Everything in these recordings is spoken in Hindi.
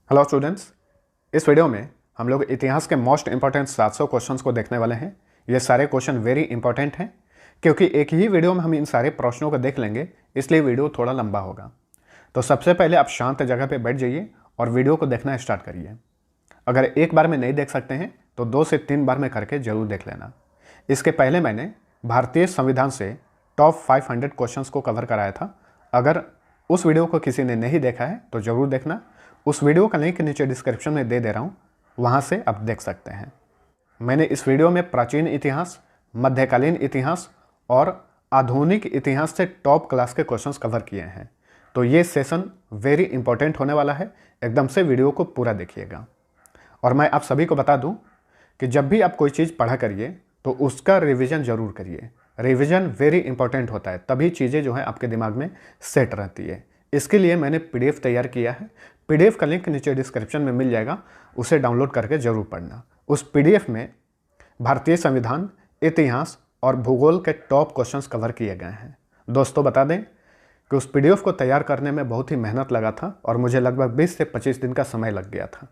हेलो स्टूडेंट्स, इस वीडियो में हम लोग इतिहास के मोस्ट इंपॉर्टेंट 700 क्वेश्चंस को देखने वाले हैं। ये सारे क्वेश्चन वेरी इंपॉर्टेंट हैं क्योंकि एक ही वीडियो में हम इन सारे प्रश्नों को देख लेंगे, इसलिए वीडियो थोड़ा लंबा होगा। तो सबसे पहले आप शांत जगह पे बैठ जाइए और वीडियो को देखना स्टार्ट करिए। अगर एक बार में नहीं देख सकते हैं तो 2 से 3 बार में करके ज़रूर देख लेना। इसके पहले मैंने भारतीय संविधान से टॉप 500 क्वेश्चंस को कवर कराया था। अगर उस वीडियो को किसी ने नहीं देखा है तो ज़रूर देखना। उस वीडियो का लिंक नीचे डिस्क्रिप्शन में दे रहा हूँ, वहाँ से आप देख सकते हैं। मैंने इस वीडियो में प्राचीन इतिहास, मध्यकालीन इतिहास और आधुनिक इतिहास से टॉप क्लास के क्वेश्चंस कवर किए हैं। तो ये सेशन वेरी इंपॉर्टेंट होने वाला है, एकदम से वीडियो को पूरा देखिएगा। और मैं आप सभी को बता दूं कि जब भी आप कोई चीज़ पढ़ा करिए तो उसका रिवीजन ज़रूर करिए। रिवीजन वेरी इंपॉर्टेंट होता है, तभी चीज़ें जो है आपके दिमाग में सेट रहती है। इसके लिए मैंने PDF तैयार किया है। PDF का लिंक नीचे डिस्क्रिप्शन में मिल जाएगा, उसे डाउनलोड करके ज़रूर पढ़ना। उस PDF में भारतीय संविधान, इतिहास और भूगोल के टॉप क्वेश्चंस कवर किए गए हैं। दोस्तों बता दें कि उस PDF को तैयार करने में बहुत ही मेहनत लगा था और मुझे लगभग 20 से 25 दिन का समय लग गया था।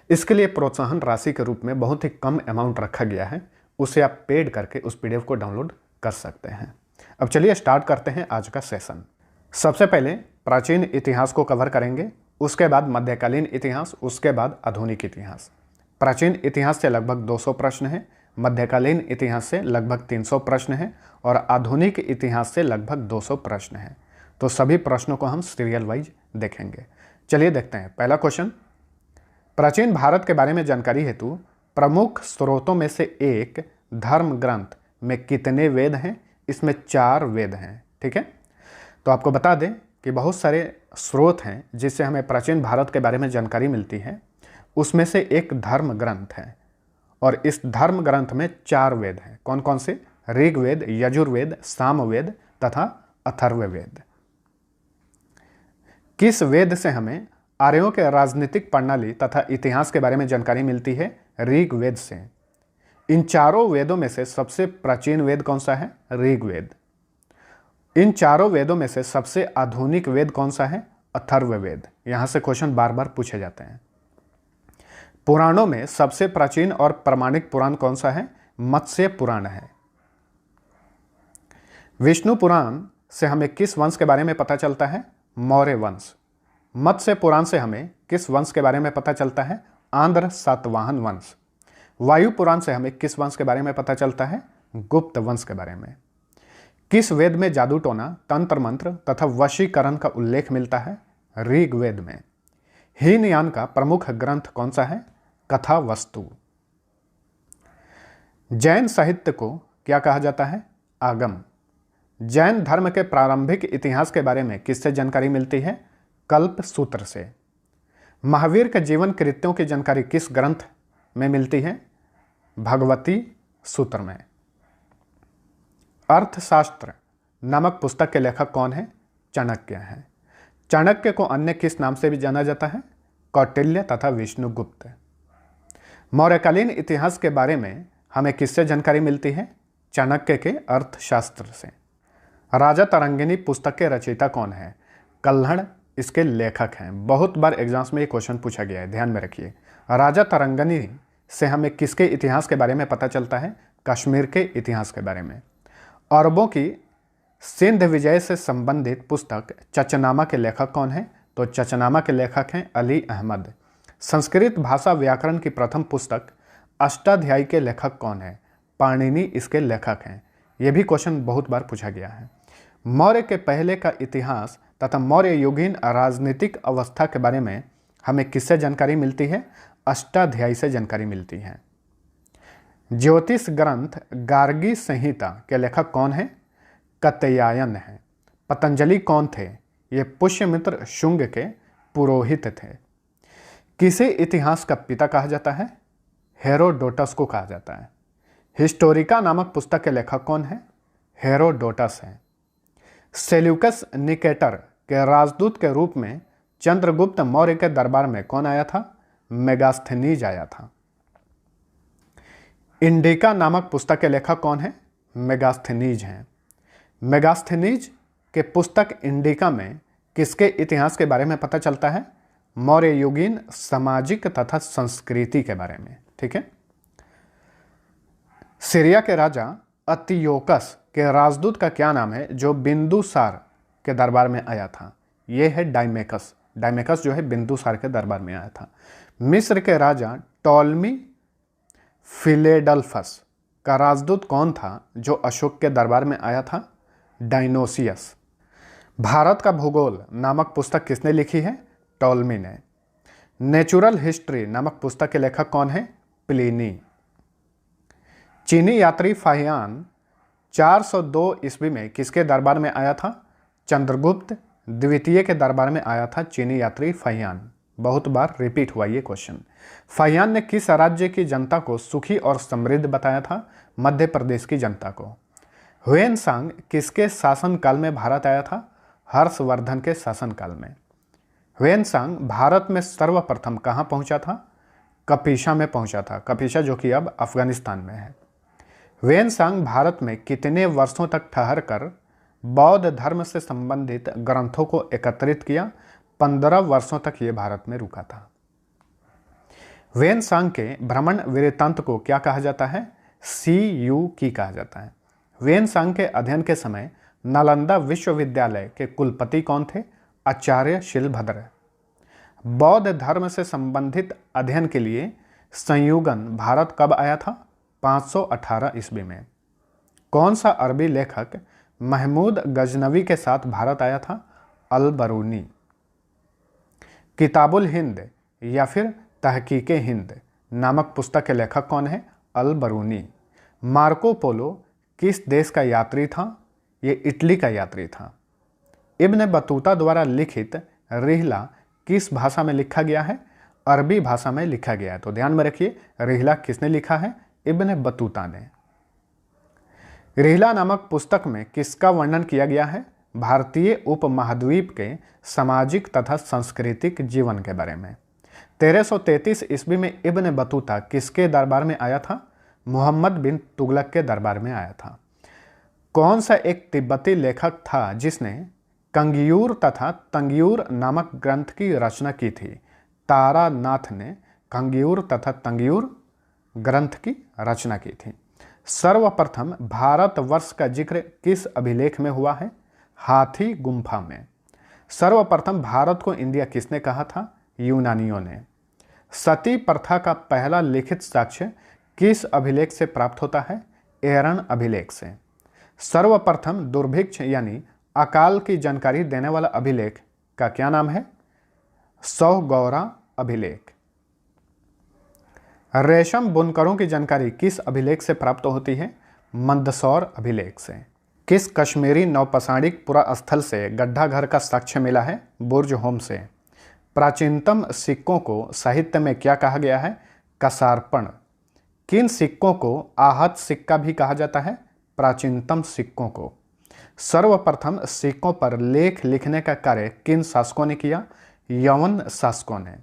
इसके लिए प्रोत्साहन राशि के रूप में बहुत ही कम अमाउंट रखा गया है, उसे आप पेड करके उस PDF को डाउनलोड कर सकते हैं। अब चलिए स्टार्ट करते हैं आज का सेशन। सबसे पहले प्राचीन इतिहास को कवर करेंगे, उसके बाद मध्यकालीन इतिहास, उसके बाद आधुनिक इतिहास। प्राचीन इतिहास से लगभग 200 प्रश्न हैं, मध्यकालीन इतिहास से लगभग 300 प्रश्न हैं और आधुनिक इतिहास से लगभग 200 प्रश्न हैं। तो सभी प्रश्नों को हम सीरियल वाइज देखेंगे। चलिए देखते हैं। पहला क्वेश्चन, प्राचीन भारत के बारे में जानकारी हेतु प्रमुख स्रोतों में से एक धर्म ग्रंथ में कितने वेद हैं? इसमें 4 वेद हैं। ठीक है, तो आपको बता दें कि बहुत सारे स्रोत हैं जिससे हमें प्राचीन भारत के बारे में जानकारी मिलती है। उसमें से एक धर्म ग्रंथ है और इस धर्म ग्रंथ में 4 वेद हैं। कौन कौन से? ऋग्वेद, यजुर्वेद, सामवेद तथा अथर्ववेद। किस वेद से हमें आर्यों के राजनीतिक प्रणाली तथा इतिहास के बारे में जानकारी मिलती है? ऋग्वेद से। इन चारों वेदों में से सबसे प्राचीन वेद कौन सा है? ऋग्वेद। इन चारों वेदों में से सबसे आधुनिक वेद कौन सा है? अथर्ववेद। यहां से क्वेश्चन बार बार पूछे जाते हैं। पुराणों में सबसे प्राचीन और प्रमाणिक पुराण कौन सा है? मत्स्य पुराण है। विष्णु पुराण से हमें किस वंश के बारे में पता चलता है? मौर्य वंश। मत्स्य पुराण से हमें किस वंश के बारे में पता चलता है? आंध्र सातवाहन वंश। वायु पुराण से हमें किस वंश के बारे में पता चलता है? गुप्त वंश के बारे में। किस वेद में जादू टोना, तंत्र मंत्र तथा वशीकरण का उल्लेख मिलता है? ऋग्वेद में। हीनयान का प्रमुख ग्रंथ कौन सा है? कथा वस्तु। जैन साहित्य को क्या कहा जाता है? आगम। जैन धर्म के प्रारंभिक इतिहास के बारे में किससे जानकारी मिलती है? कल्प सूत्र से। महावीर के जीवन कृत्यों की जानकारी किस ग्रंथ में मिलती है? भगवती सूत्र में। अर्थशास्त्र नामक पुस्तक के लेखक कौन है? चाणक्य हैं। चाणक्य को अन्य किस नाम से भी जाना जाता है? कौटिल्य तथा विष्णुगुप्त। मौर्यकालीन इतिहास के बारे में हमें किससे जानकारी मिलती है? चाणक्य के अर्थशास्त्र से। राजा तरंगिणी पुस्तक के रचयिता कौन है? कल्हड़ इसके लेखक हैं। बहुत बार एग्जाम्स में ये क्वेश्चन पूछा गया है, ध्यान में रखिए। राजा तरंगिणी से हमें किसके इतिहास के बारे में पता चलता है? कश्मीर के इतिहास के बारे में। अरबों की सिंध विजय से संबंधित पुस्तक चचनामा के लेखक कौन है? तो चचनामा के लेखक हैं अली अहमद। संस्कृत भाषा व्याकरण की प्रथम पुस्तक अष्टाध्यायी के लेखक कौन है? पाणिनि इसके लेखक हैं। यह भी क्वेश्चन बहुत बार पूछा गया है। मौर्य के पहले का इतिहास तथा मौर्य युगीन राजनीतिक अवस्था के बारे में हमें किससे जानकारी मिलती है? अष्टाध्यायी से जानकारी मिलती है। ज्योतिष ग्रंथ गार्गी संहिता के लेखक कौन है? कात्यायन है। पतंजलि कौन थे? ये पुष्यमित्र शुंग के पुरोहित थे। किसे इतिहास का पिता कहा जाता है? हेरोडोटस को कहा जाता है। हिस्टोरिका नामक पुस्तक के लेखक कौन है? हेरोडोटस है। सेल्यूकस निकेटर के राजदूत के रूप में चंद्रगुप्त मौर्य के दरबार में कौन आया था? मेगास्थनीज आया था। इंडिका नामक पुस्तक के लेखक कौन है? मेगास्थनीज हैं। मेगास्थनीज के पुस्तक इंडिका में किसके इतिहास के बारे में पता चलता है? मौर्ययुगीन सामाजिक तथा संस्कृति के बारे में। ठीक है। सीरिया के राजा अंतियोकस के राजदूत का क्या नाम है जो बिंदुसार के दरबार में आया था? यह है डायमेकस। डायमेकस जो है बिंदुसार के दरबार में आया था। मिस्र के राजा टॉलमी फिलेडल्फस का राजदूत कौन था जो अशोक के दरबार में आया था? डायनोसियस। भारत का भूगोल नामक पुस्तक किसने लिखी है? टॉलमी ने। नेचुरल हिस्ट्री नामक पुस्तक के लेखक कौन है? प्लिनी। चीनी यात्री फाहियान 402 ईस्वी में किसके दरबार में आया था? चंद्रगुप्त द्वितीय के दरबार में आया था चीनी यात्री फाहियान। बहुत बार रिपीट हुआ ये क्वेश्चन। फाहियान ने किस राज्य की जनता को सुखी और समृद्ध बताया था? मध्य प्रदेश की जनता को। ह्वेनसांग किसके शासनकाल में भारत आया था? हर्षवर्धन के शासनकाल में। ह्वेनसांग भारत में सर्वप्रथम कहाँ पहुंचा था? कपिशा में पहुंचा था। कपिशा जो कि अब अफगानिस्तान में है। ह्वेनसांग भारत में कितने वर्षों तक ठहर कर बौद्ध धर्म से संबंधित ग्रंथों को एकत्रित किया? 15 वर्षों तक ये भारत में रुका था। ह्वेनसांग के भ्रमण वृत्तांत को क्या कहा जाता है? CU की कहा जाता है। ह्वेनसांग के अध्ययन के समय नालंदा विश्वविद्यालय के कुलपति कौन थे? आचार्य शिलभद्र। बौद्ध धर्म से संबंधित अध्ययन के लिए संयुगन भारत कब आया था? 518 ईस्वी में। कौन सा अरबी लेखक महमूद गजनवी के साथ भारत आया था? अल बरूनी। किताबुल हिंद या फिर तहकीके हिंद नामक पुस्तक के लेखक कौन है? अल बरूनी। मार्को पोलो किस देश का यात्री था? ये इटली का यात्री था। इब्न बतूता द्वारा लिखित रिहला किस भाषा में लिखा गया है? अरबी भाषा में लिखा गया है। तो ध्यान में रखिए, रिहला किसने लिखा है? इब्न बतूता ने। रिहला नामक पुस्तक में किसका वर्णन किया गया है? भारतीय उपमहाद्वीप के सामाजिक तथा सांस्कृतिक जीवन के बारे में। 1333 ईस्वी में इब्न बतूता किसके दरबार में आया था? मोहम्मद बिन तुगलक के दरबार में आया था। कौन सा एक तिब्बती लेखक था जिसने कंगियूर तथा तंगियूर नामक ग्रंथ की रचना की थी? तारानाथ ने कंगियूर तथा तंगियूर ग्रंथ की रचना की थी। सर्वप्रथम भारतवर्ष का जिक्र किस अभिलेख में हुआ है? हाथी गुम्फा में। सर्वप्रथम भारत को इंडिया किसने कहा था? यूनानियों ने। सती प्रथा का पहला लिखित साक्ष्य किस अभिलेख से प्राप्त होता है? एरन अभिलेख से। सर्वप्रथम दुर्भिक्ष यानी अकाल की जानकारी देने वाला अभिलेख का क्या नाम है? सौगौरा अभिलेख। रेशम बुनकरों की जानकारी किस अभिलेख से प्राप्त होती है? मंदसौर अभिलेख से। किस कश्मीरी नौपसाणिक पुरास्थल से गड्ढा घर का साक्ष्य मिला है? बुर्ज होम से। प्राचीनतम सिक्कों को साहित्य में क्या कहा गया है? कसार्पण। किन सिक्कों को आहत सिक्का भी कहा जाता है? प्राचीनतम सिक्कों को। सर्वप्रथम सिक्कों पर लेख लिखने का कार्य किन शासकों ने किया? यवन शासकों ने।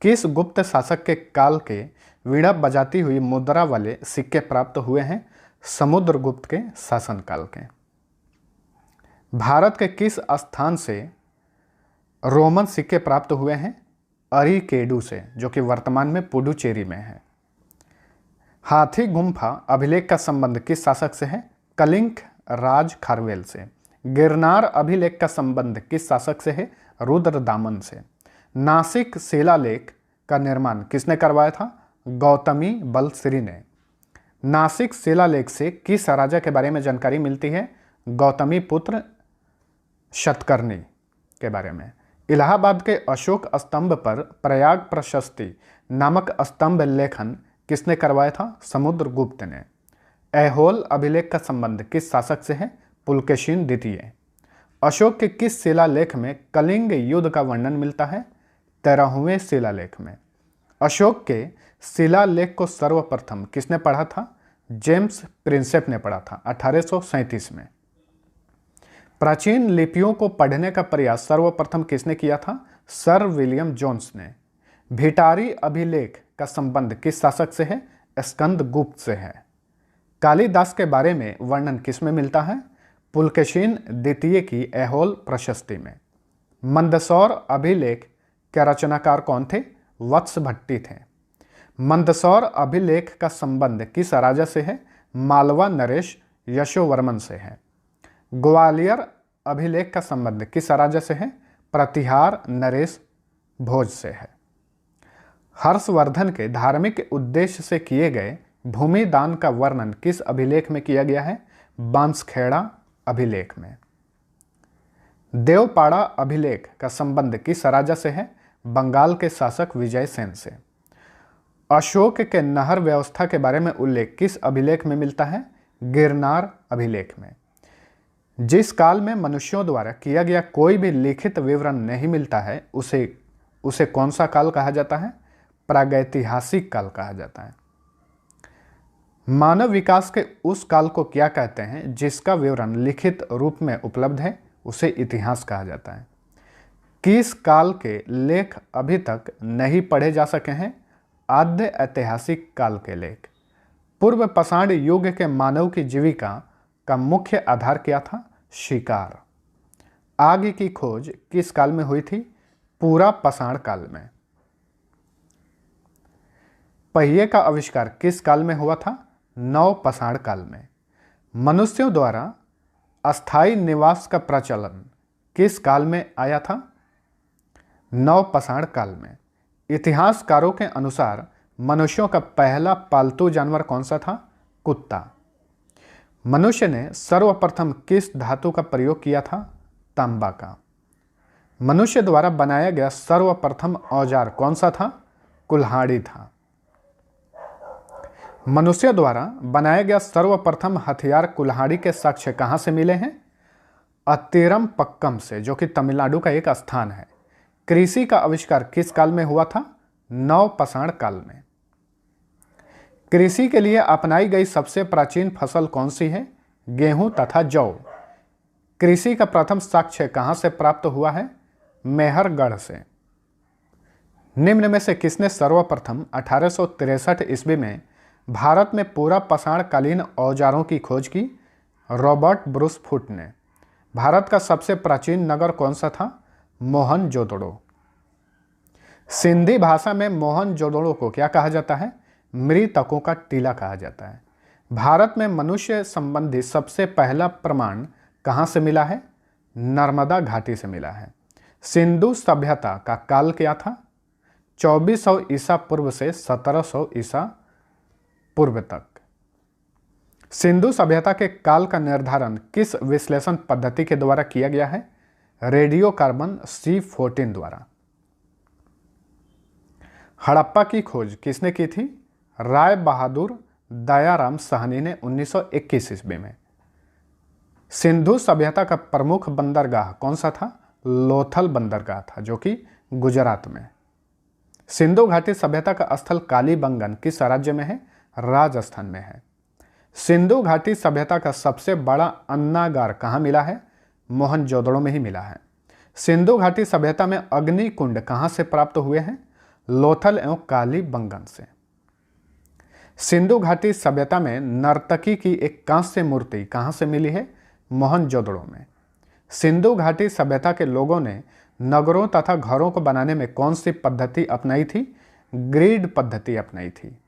किस गुप्त शासक के काल के वीणा बजाती हुई मुद्रा वाले सिक्के प्राप्त हुए हैं? समुद्रगुप्त के शासनकाल के। भारत के किस स्थान से रोमन सिक्के प्राप्त हुए हैं? अरिकेडू से, जो कि वर्तमान में पुडुचेरी में है। हाथी गुम्फा अभिलेख का संबंध किस शासक से है? कलिंग राज खारवेल से। गिरनार अभिलेख का संबंध किस शासक से है? रुद्रदामन से। नासिक शिलालेख का निर्माण किसने करवाया था? गौतमी बलश्री ने। नासिक शिलालेख से किस राजा के बारे में जानकारी मिलती है? गौतमी पुत्र शतकर्णी के बारे में। इलाहाबाद के अशोक स्तंभ पर प्रयाग प्रशस्ति नामक स्तंभ लेखन किसने करवाया था? समुद्रगुप्त ने। ऐहोल अभिलेख का संबंध किस शासक से है? पुलकेशिन द्वितीय। अशोक के किस शिलालेख में कलिंग युद्ध का वर्णन मिलता है? 13वें शिलालेख में। अशोक के शिलालेख को सर्वप्रथम किसने पढ़ा था? जेम्स प्रिंसेप ने पढ़ा था 1837 में। प्राचीन लिपियों को पढ़ने का प्रयास सर्वप्रथम किसने किया था? सर विलियम जोन्स ने। भिटारी अभिलेख का संबंध किस शासक से है? स्कंदगुप्त से है। कालिदास के बारे में वर्णन किस में मिलता है? पुलकेशिन द्वितीय की ऐहोल प्रशस्ति में। मंदसौर अभिलेख के रचनाकार कौन थे? वत्स भट्टी थे। मंदसौर अभिलेख का संबंध किस राजा से है? मालवा नरेश यशोवर्मन से है। ग्वालियर अभिलेख का संबंध किस राजा से है? प्रतिहार नरेश भोज से है। हर्षवर्धन के धार्मिक उद्देश्य से किए गए भूमि दान का वर्णन किस अभिलेख में किया गया है? बांसखेड़ा अभिलेख में। देवपाड़ा अभिलेख का संबंध किस राजा से है? बंगाल के शासक विजयसेन से। अशोक के नहर व्यवस्था के बारे में उल्लेख किस अभिलेख में मिलता है? गिरनार अभिलेख में। जिस काल में मनुष्यों द्वारा किया गया कोई भी लिखित विवरण नहीं मिलता है उसे कौन सा काल कहा जाता है? प्रागैतिहासिक काल कहा जाता है। मानव विकास के उस काल को क्या कहते हैं जिसका विवरण लिखित रूप में उपलब्ध है? उसे इतिहास कहा जाता है। किस काल के लेख अभी तक नहीं पढ़े जा सके हैं? आद्य ऐतिहासिक काल के लेख। पूर्व पाषाण युग के मानव की जीविका का मुख्य आधार क्या था? शिकार। आग की खोज किस काल में हुई थी? पूरा पाषाण काल में। पहिए का आविष्कार किस काल में हुआ था? नव पाषाण काल में। मनुष्यों द्वारा अस्थायी निवास का प्रचलन किस काल में आया था? नव पाषाण काल में। इतिहासकारों के अनुसार मनुष्यों का पहला पालतू जानवर कौन सा था? कुत्ता। मनुष्य ने सर्वप्रथम किस धातु का प्रयोग किया था? तांबा का। मनुष्य द्वारा बनाया गया सर्वप्रथम औजार कौन सा था? कुल्हाड़ी था। मनुष्य द्वारा बनाया गया सर्वप्रथम हथियार कुल्हाड़ी के साक्ष्य कहाँ से मिले हैं? अत्तिरम पक्कम से, जो कि तमिलनाडु का एक स्थान है। कृषि का आविष्कार किस काल में हुआ था? नव पाषाण काल में। कृषि के लिए अपनाई गई सबसे प्राचीन फसल कौन सी है? गेहूं तथा जौ। कृषि का प्रथम साक्ष्य कहां से प्राप्त हुआ है? मेहरगढ़ से। निम्न में से किसने सर्वप्रथम 1863 ईस्वी में भारत में पूरा पाषाण कालीन औजारों की खोज की? रॉबर्ट ब्रूस फुट ने। भारत का सबसे प्राचीन नगर कौन सा था? मोहनजोदड़ो। सिंधी भाषा में मोहनजोदड़ो को क्या कहा जाता है? मृतकों का टीला कहा जाता है। भारत में मनुष्य संबंधी सबसे पहला प्रमाण कहाँ से मिला है? नर्मदा घाटी से मिला है। सिंधु सभ्यता का काल क्या था? 2400 ईसा पूर्व से 1700 ईसा पूर्व तक। सिंधु सभ्यता के काल का निर्धारण किस विश्लेषण पद्धति के द्वारा किया गया है? रेडियो कार्बन C14 द्वारा। हड़प्पा की खोज किसने की थी? राय बहादुर दयाराम साहनी ने 1921 ईस्वी में। सिंधु सभ्यता का प्रमुख बंदरगाह कौन सा था? लोथल बंदरगाह था, जो कि गुजरात में। सिंधु घाटी सभ्यता का स्थल कालीबंगन किस राज्य में है? राजस्थान में है। सिंधु घाटी सभ्यता का सबसे बड़ा अन्नागार कहाँ मिला है? मोहनजोदड़ो में ही मिला है। सिंधु घाटी सभ्यता में अग्नि कुंड कहाँ से प्राप्त हुए हैं? लोथल एवं कालीबंगन से। सिंधु घाटी सभ्यता में नर्तकी की एक कांस्य मूर्ति कहाँ से मिली है? मोहनजोदड़ो में। सिंधु घाटी सभ्यता के लोगों ने नगरों तथा घरों को बनाने में कौन सी पद्धति अपनाई थी? ग्रिड पद्धति अपनाई थी।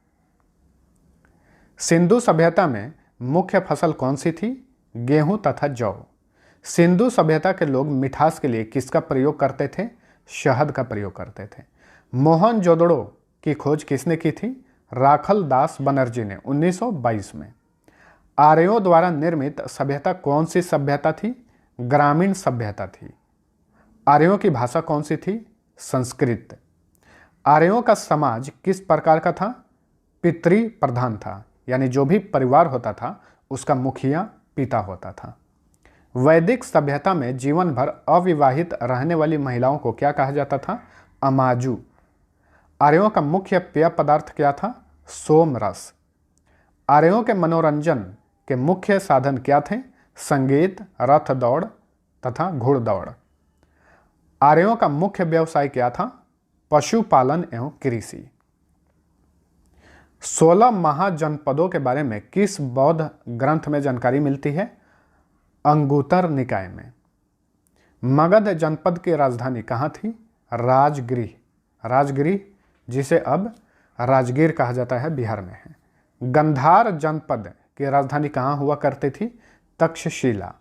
सिंधु सभ्यता में मुख्य फसल कौन सी थी? गेहूं तथा जौ। सिंधु सभ्यता के लोग मिठास के लिए किसका प्रयोग करते थे? शहद का प्रयोग करते थे। मोहनजोदड़ो की खोज किसने की थी? राखल दास बनर्जी ने 1922 में। आर्यों द्वारा निर्मित सभ्यता कौन सी सभ्यता थी? ग्रामीण सभ्यता थी। आर्यों की भाषा कौन सी थी? संस्कृत। आर्यों का समाज किस प्रकार का था? पितृ प्रधान था, यानी जो भी परिवार होता था उसका मुखिया पिता होता था। वैदिक सभ्यता में जीवन भर अविवाहित रहने वाली महिलाओं को क्या कहा जाता था? अमाजू। आर्यों का मुख्य पेय पदार्थ क्या था? सोम रस। आर्यों के मनोरंजन के मुख्य साधन क्या थे? संगीत, रथ दौड़ तथा घुड़दौड़। आर्यों का मुख्य व्यवसाय क्या था? पशुपालन एवं कृषि। 16 महाजनपदों के बारे में किस बौद्ध ग्रंथ में जानकारी मिलती है? अंगुतर निकाय में। मगध जनपद की राजधानी कहाँ थी? राजगृह, राजगृह जिसे अब राजगीर कहा जाता है, बिहार में है। गंधार जनपद की राजधानी कहाँ हुआ करती थी? तक्षशिला।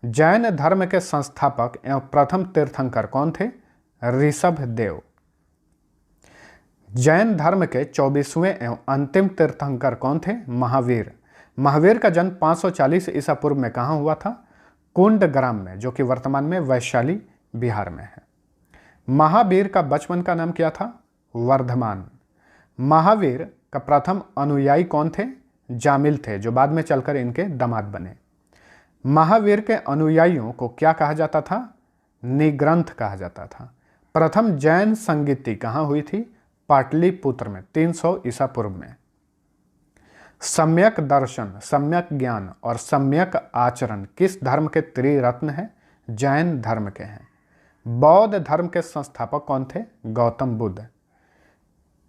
जैन धर्म के संस्थापक एवं प्रथम तीर्थंकर कौन थे? ऋषभ देव। जैन धर्म के 24वें एवं अंतिम तीर्थंकर कौन थे? महावीर। महावीर का जन्म 540 ईसा पूर्व में कहाँ हुआ था? कुंडग्राम में, जो कि वर्तमान में वैशाली बिहार में है। महावीर का बचपन का नाम क्या था? वर्धमान। महावीर का प्रथम अनुयायी कौन थे? जामिल थे, जो बाद में चलकर इनके दामाद बने। महावीर के अनुयायियों को क्या कहा जाता था? निग्रंथ कहा जाता था। प्रथम जैन संगीति कहाँ हुई थी? पाटलिपुत्र में 300 ईसा पूर्व में। सम्यक दर्शन, सम्यक ज्ञान और सम्यक आचरण किस धर्म के त्रिरत्न हैं? जैन धर्म के हैं। बौद्ध धर्म के संस्थापक कौन थे? गौतम बुद्ध।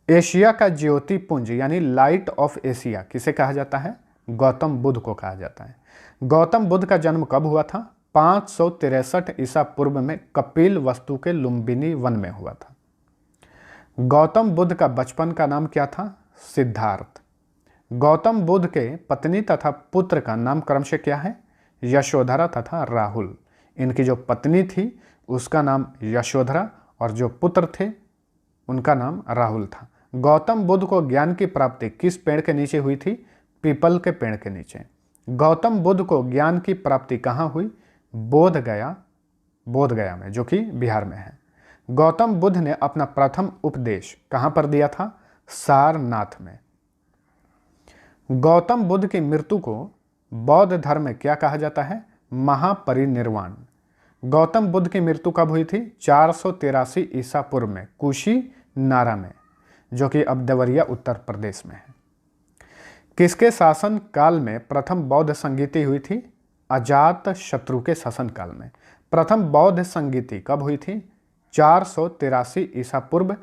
एशिया का ज्योति पुंज यानी लाइट ऑफ एशिया किसे कहा जाता है? गौतम बुद्ध को कहा जाता है। गौतम बुद्ध का जन्म कब हुआ था? 563 ईसा पूर्व में कपिल वस्तु के लुम्बिनी वन में हुआ था। गौतम बुद्ध का बचपन का नाम क्या था? सिद्धार्थ। गौतम बुद्ध के पत्नी तथा पुत्र का नाम क्रमशः क्या है? यशोधरा तथा राहुल। इनकी जो पत्नी थी उसका नाम यशोधरा और जो पुत्र थे उनका नाम राहुल था। गौतम बुद्ध को ज्ञान की प्राप्ति किस पेड़ के नीचे हुई थी? पीपल के पेड़ के नीचे। गौतम बुद्ध को ज्ञान की प्राप्ति कहाँ हुई? बोधगया, बोधगया में, जो कि बिहार में है। गौतम बुद्ध ने अपना प्रथम उपदेश कहाँ पर दिया था? सारनाथ में। गौतम बुद्ध की मृत्यु को बौद्ध धर्म में क्या कहा जाता है? महापरिनिर्वाण। गौतम बुद्ध की मृत्यु कब हुई थी? 483 ईसा पूर्व में कुशीनारा में, जो कि अब देवरिया उत्तर प्रदेश में है। किसके शासन काल में प्रथम बौद्ध संगीति हुई थी? अजात शत्रु के शासन काल में। प्रथम बौद्ध संगीति कब हुई थी? 483 ईसा पूर्व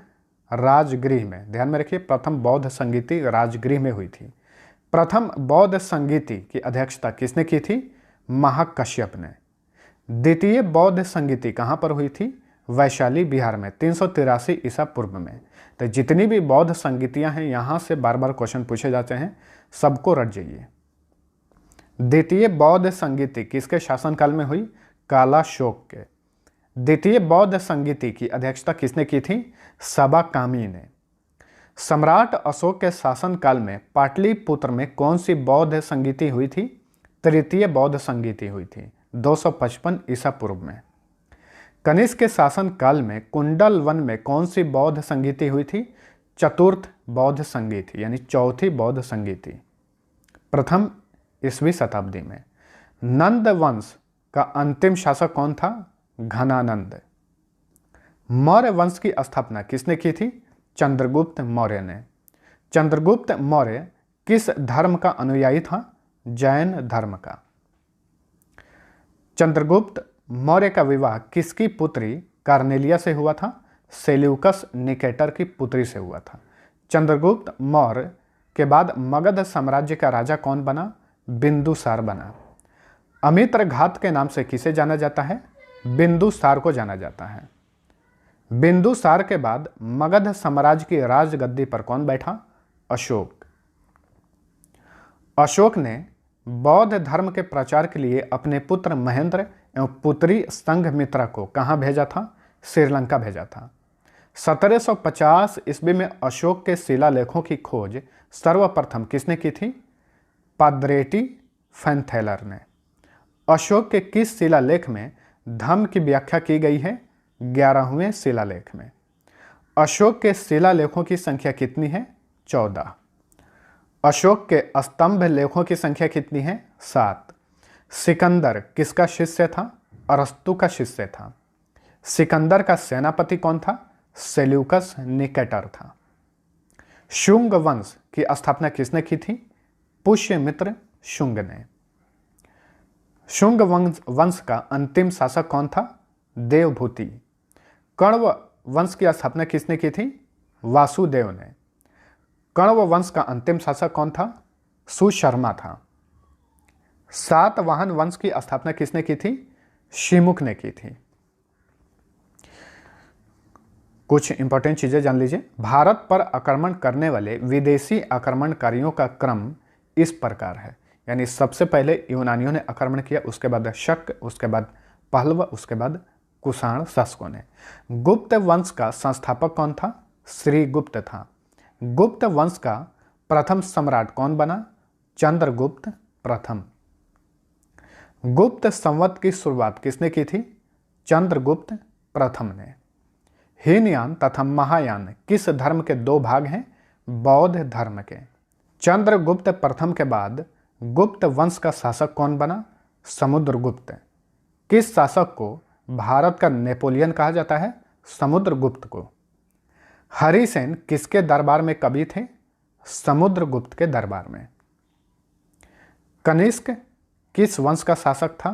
राजगृह में। ध्यान में रखिए, प्रथम बौद्ध संगीति राजगृह में हुई थी। प्रथम बौद्ध संगीति की अध्यक्षता किसने की थी? महाकश्यप ने। द्वितीय बौद्ध संगीति कहाँ पर हुई थी? वैशाली बिहार में 383 ईसा पूर्व में। तो जितनी भी बौद्ध संगीतियाँ हैं यहाँ से बार बार क्वेश्चन पूछे जाते हैं, सबको रट जाइए। द्वितीय बौद्ध संगीति किसके शासनकाल में हुई? कालाशोक के। द्वितीय बौद्ध संगीति की अध्यक्षता किसने की थी? सबाकामी ने। सम्राट अशोक के शासनकाल में पाटलिपुत्र में कौन सी बौद्ध संगीति हुई थी? तृतीय बौद्ध संगीति हुई थी 255 ईसा पूर्व में। कनिष्क के शासन काल में कुंडल वन में कौन सी बौद्ध संगीति हुई थी? चतुर्थ बौद्ध संगीति यानी चौथी बौद्ध संगीति, प्रथम ईस्वी शताब्दी में। नंद वंश का अंतिम शासक कौन था? घनानंद। मौर्य वंश की स्थापना किसने की थी? चंद्रगुप्त मौर्य ने। चंद्रगुप्त मौर्य किस धर्म का अनुयायी था? जैन धर्म का। चंद्रगुप्त मौर्य का विवाह किसकी पुत्री कार्नेलिया से हुआ था? सेल्यूकस निकेटर की पुत्री से हुआ था। चंद्रगुप्त मौर्य के बाद मगध साम्राज्य का राजा कौन बना? बिंदुसार बना। अमित्र घात के नाम से किसे जाना जाता है? बिंदुसार को जाना जाता है। बिंदुसार के बाद मगध साम्राज्य की राजगद्दी पर कौन बैठा? अशोक। अशोक ने बौद्ध धर्म के प्रचार के लिए अपने पुत्र महेंद्र एवं पुत्री संघमित्रा को कहाँ भेजा था? श्रीलंका भेजा था। 1750 ईस्वी में अशोक के शिलालेखों की खोज सर्वप्रथम किसने की थी? पाद्रेटी फैनथेलर ने। अशोक के किस शिलालेख में धम्म की व्याख्या की गई है? 11वें शिलालेख में। अशोक के शिलालेखों की संख्या कितनी है? 14। अशोक के स्तंभ लेखों की संख्या कितनी है? 7। सिकंदर किसका शिष्य था? अरस्तु का शिष्य था। सिकंदर का सेनापति कौन था? सेल्यूकस निकेटर था। शुंग वंश की स्थापना किसने की थी? पुष्यमित्र शुंग ने। शुंग वंश का अंतिम शासक कौन था? देवभूति। कण्व वंश की स्थापना किसने की थी? वासुदेव ने। कण्व वंश का अंतिम शासक कौन था? सुशर्मा था। सातवाहन वंश की स्थापना किसने की थी? शिमुख ने की थी। कुछ इंपॉर्टेंट चीज़ें जान लीजिए। भारत पर आक्रमण करने वाले विदेशी आक्रमणकारियों का क्रम इस प्रकार है, यानी सबसे पहले यूनानियों ने आक्रमण किया, उसके बाद शक, उसके बाद पहलव, उसके बाद कुषाण शासकों ने। गुप्त वंश का संस्थापक कौन था? श्रीगुप्त था। गुप्त वंश का प्रथम सम्राट कौन बना? चंद्रगुप्त प्रथम। गुप्त संवत की शुरुआत किसने की थी? चंद्रगुप्त प्रथम ने। हीनयान तथा महायान किस धर्म के दो भाग हैं? बौद्ध धर्म के। चंद्रगुप्त प्रथम के बाद गुप्त वंश का शासक कौन बना? समुद्रगुप्त। किस शासक को भारत का नेपोलियन कहा जाता है? समुद्रगुप्त को। हरिसेन किसके दरबार में कवि थे? समुद्रगुप्त के दरबार में। कनिष्क किस वंश का शासक था?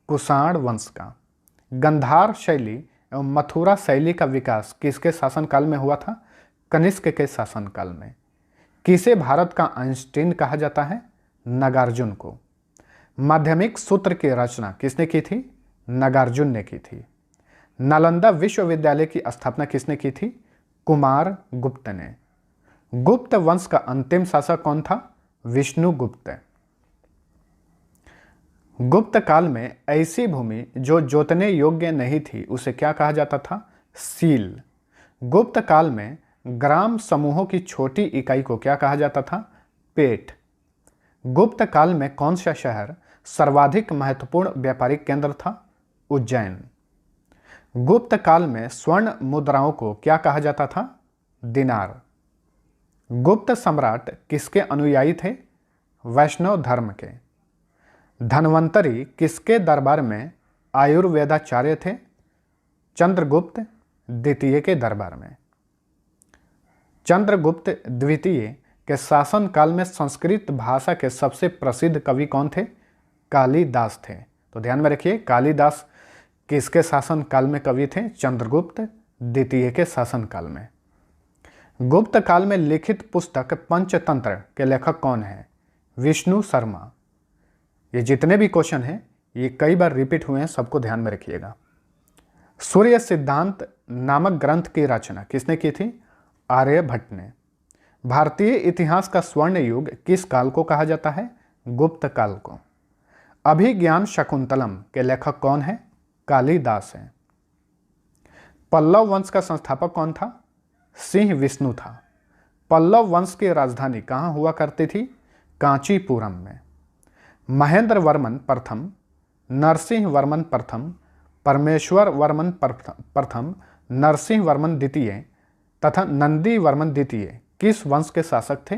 कुषाण वंश का। गंधार शैली एवं मथुरा शैली का विकास किसके शासनकाल में हुआ था? कनिष्क के शासनकाल में। किसे भारत का आइंस्टीन कहा जाता है? नागार्जुन को। माध्यमिक सूत्र की रचना किसने की थी? नागार्जुन ने की थी। नालंदा विश्वविद्यालय की स्थापना किसने की थी? कुमार गुप्त ने। गुप्त वंश का अंतिम शासक कौन था? विष्णुगुप्त। गुप्त काल में ऐसी भूमि जो जोतने योग्य नहीं थी उसे क्या कहा जाता था? सील। गुप्त काल में ग्राम समूहों की छोटी इकाई को क्या कहा जाता था? पेट। गुप्त काल में कौन सा शहर सर्वाधिक महत्वपूर्ण व्यापारिक केंद्र था? उज्जैन। गुप्त काल में स्वर्ण मुद्राओं को क्या कहा जाता था? दिनार। गुप्त सम्राट किसके अनुयायी थे? वैष्णव धर्म के। धन्वंतरी किसके दरबार में आयुर्वेदाचार्य थे? चंद्रगुप्त द्वितीय के दरबार में। चंद्रगुप्त द्वितीय के शासनकाल में संस्कृत भाषा के सबसे प्रसिद्ध कवि कौन थे? कालिदास थे। तो ध्यान में रखिए, कालिदास किसके शासनकाल में कवि थे? चंद्रगुप्त द्वितीय के शासनकाल में। गुप्त काल में लिखित पुस्तक पंचतंत्र के लेखक कौन है? विष्णु शर्मा। ये जितने भी क्वेश्चन हैं ये कई बार रिपीट हुए हैं, सबको ध्यान में रखिएगा। सूर्य सिद्धांत नामक ग्रंथ की रचना किसने की थी? आर्यभट्ट ने। भारतीय इतिहास का स्वर्ण युग किस काल को कहा जाता है? गुप्त काल को। अभिज्ञान शकुंतलम के लेखक कौन है? कालिदास हैं। पल्लव वंश का संस्थापक कौन था? सिंह विष्णु था। पल्लव वंश की राजधानी कहाँ हुआ करती थी? कांचीपुरम में। महेंद्र वर्मन प्रथम, नरसिंह वर्मन प्रथम, परमेश्वर वर्मन प्रथम, नरसिंह वर्मन द्वितीय तथा नंदी वर्मन द्वितीय किस वंश के शासक थे?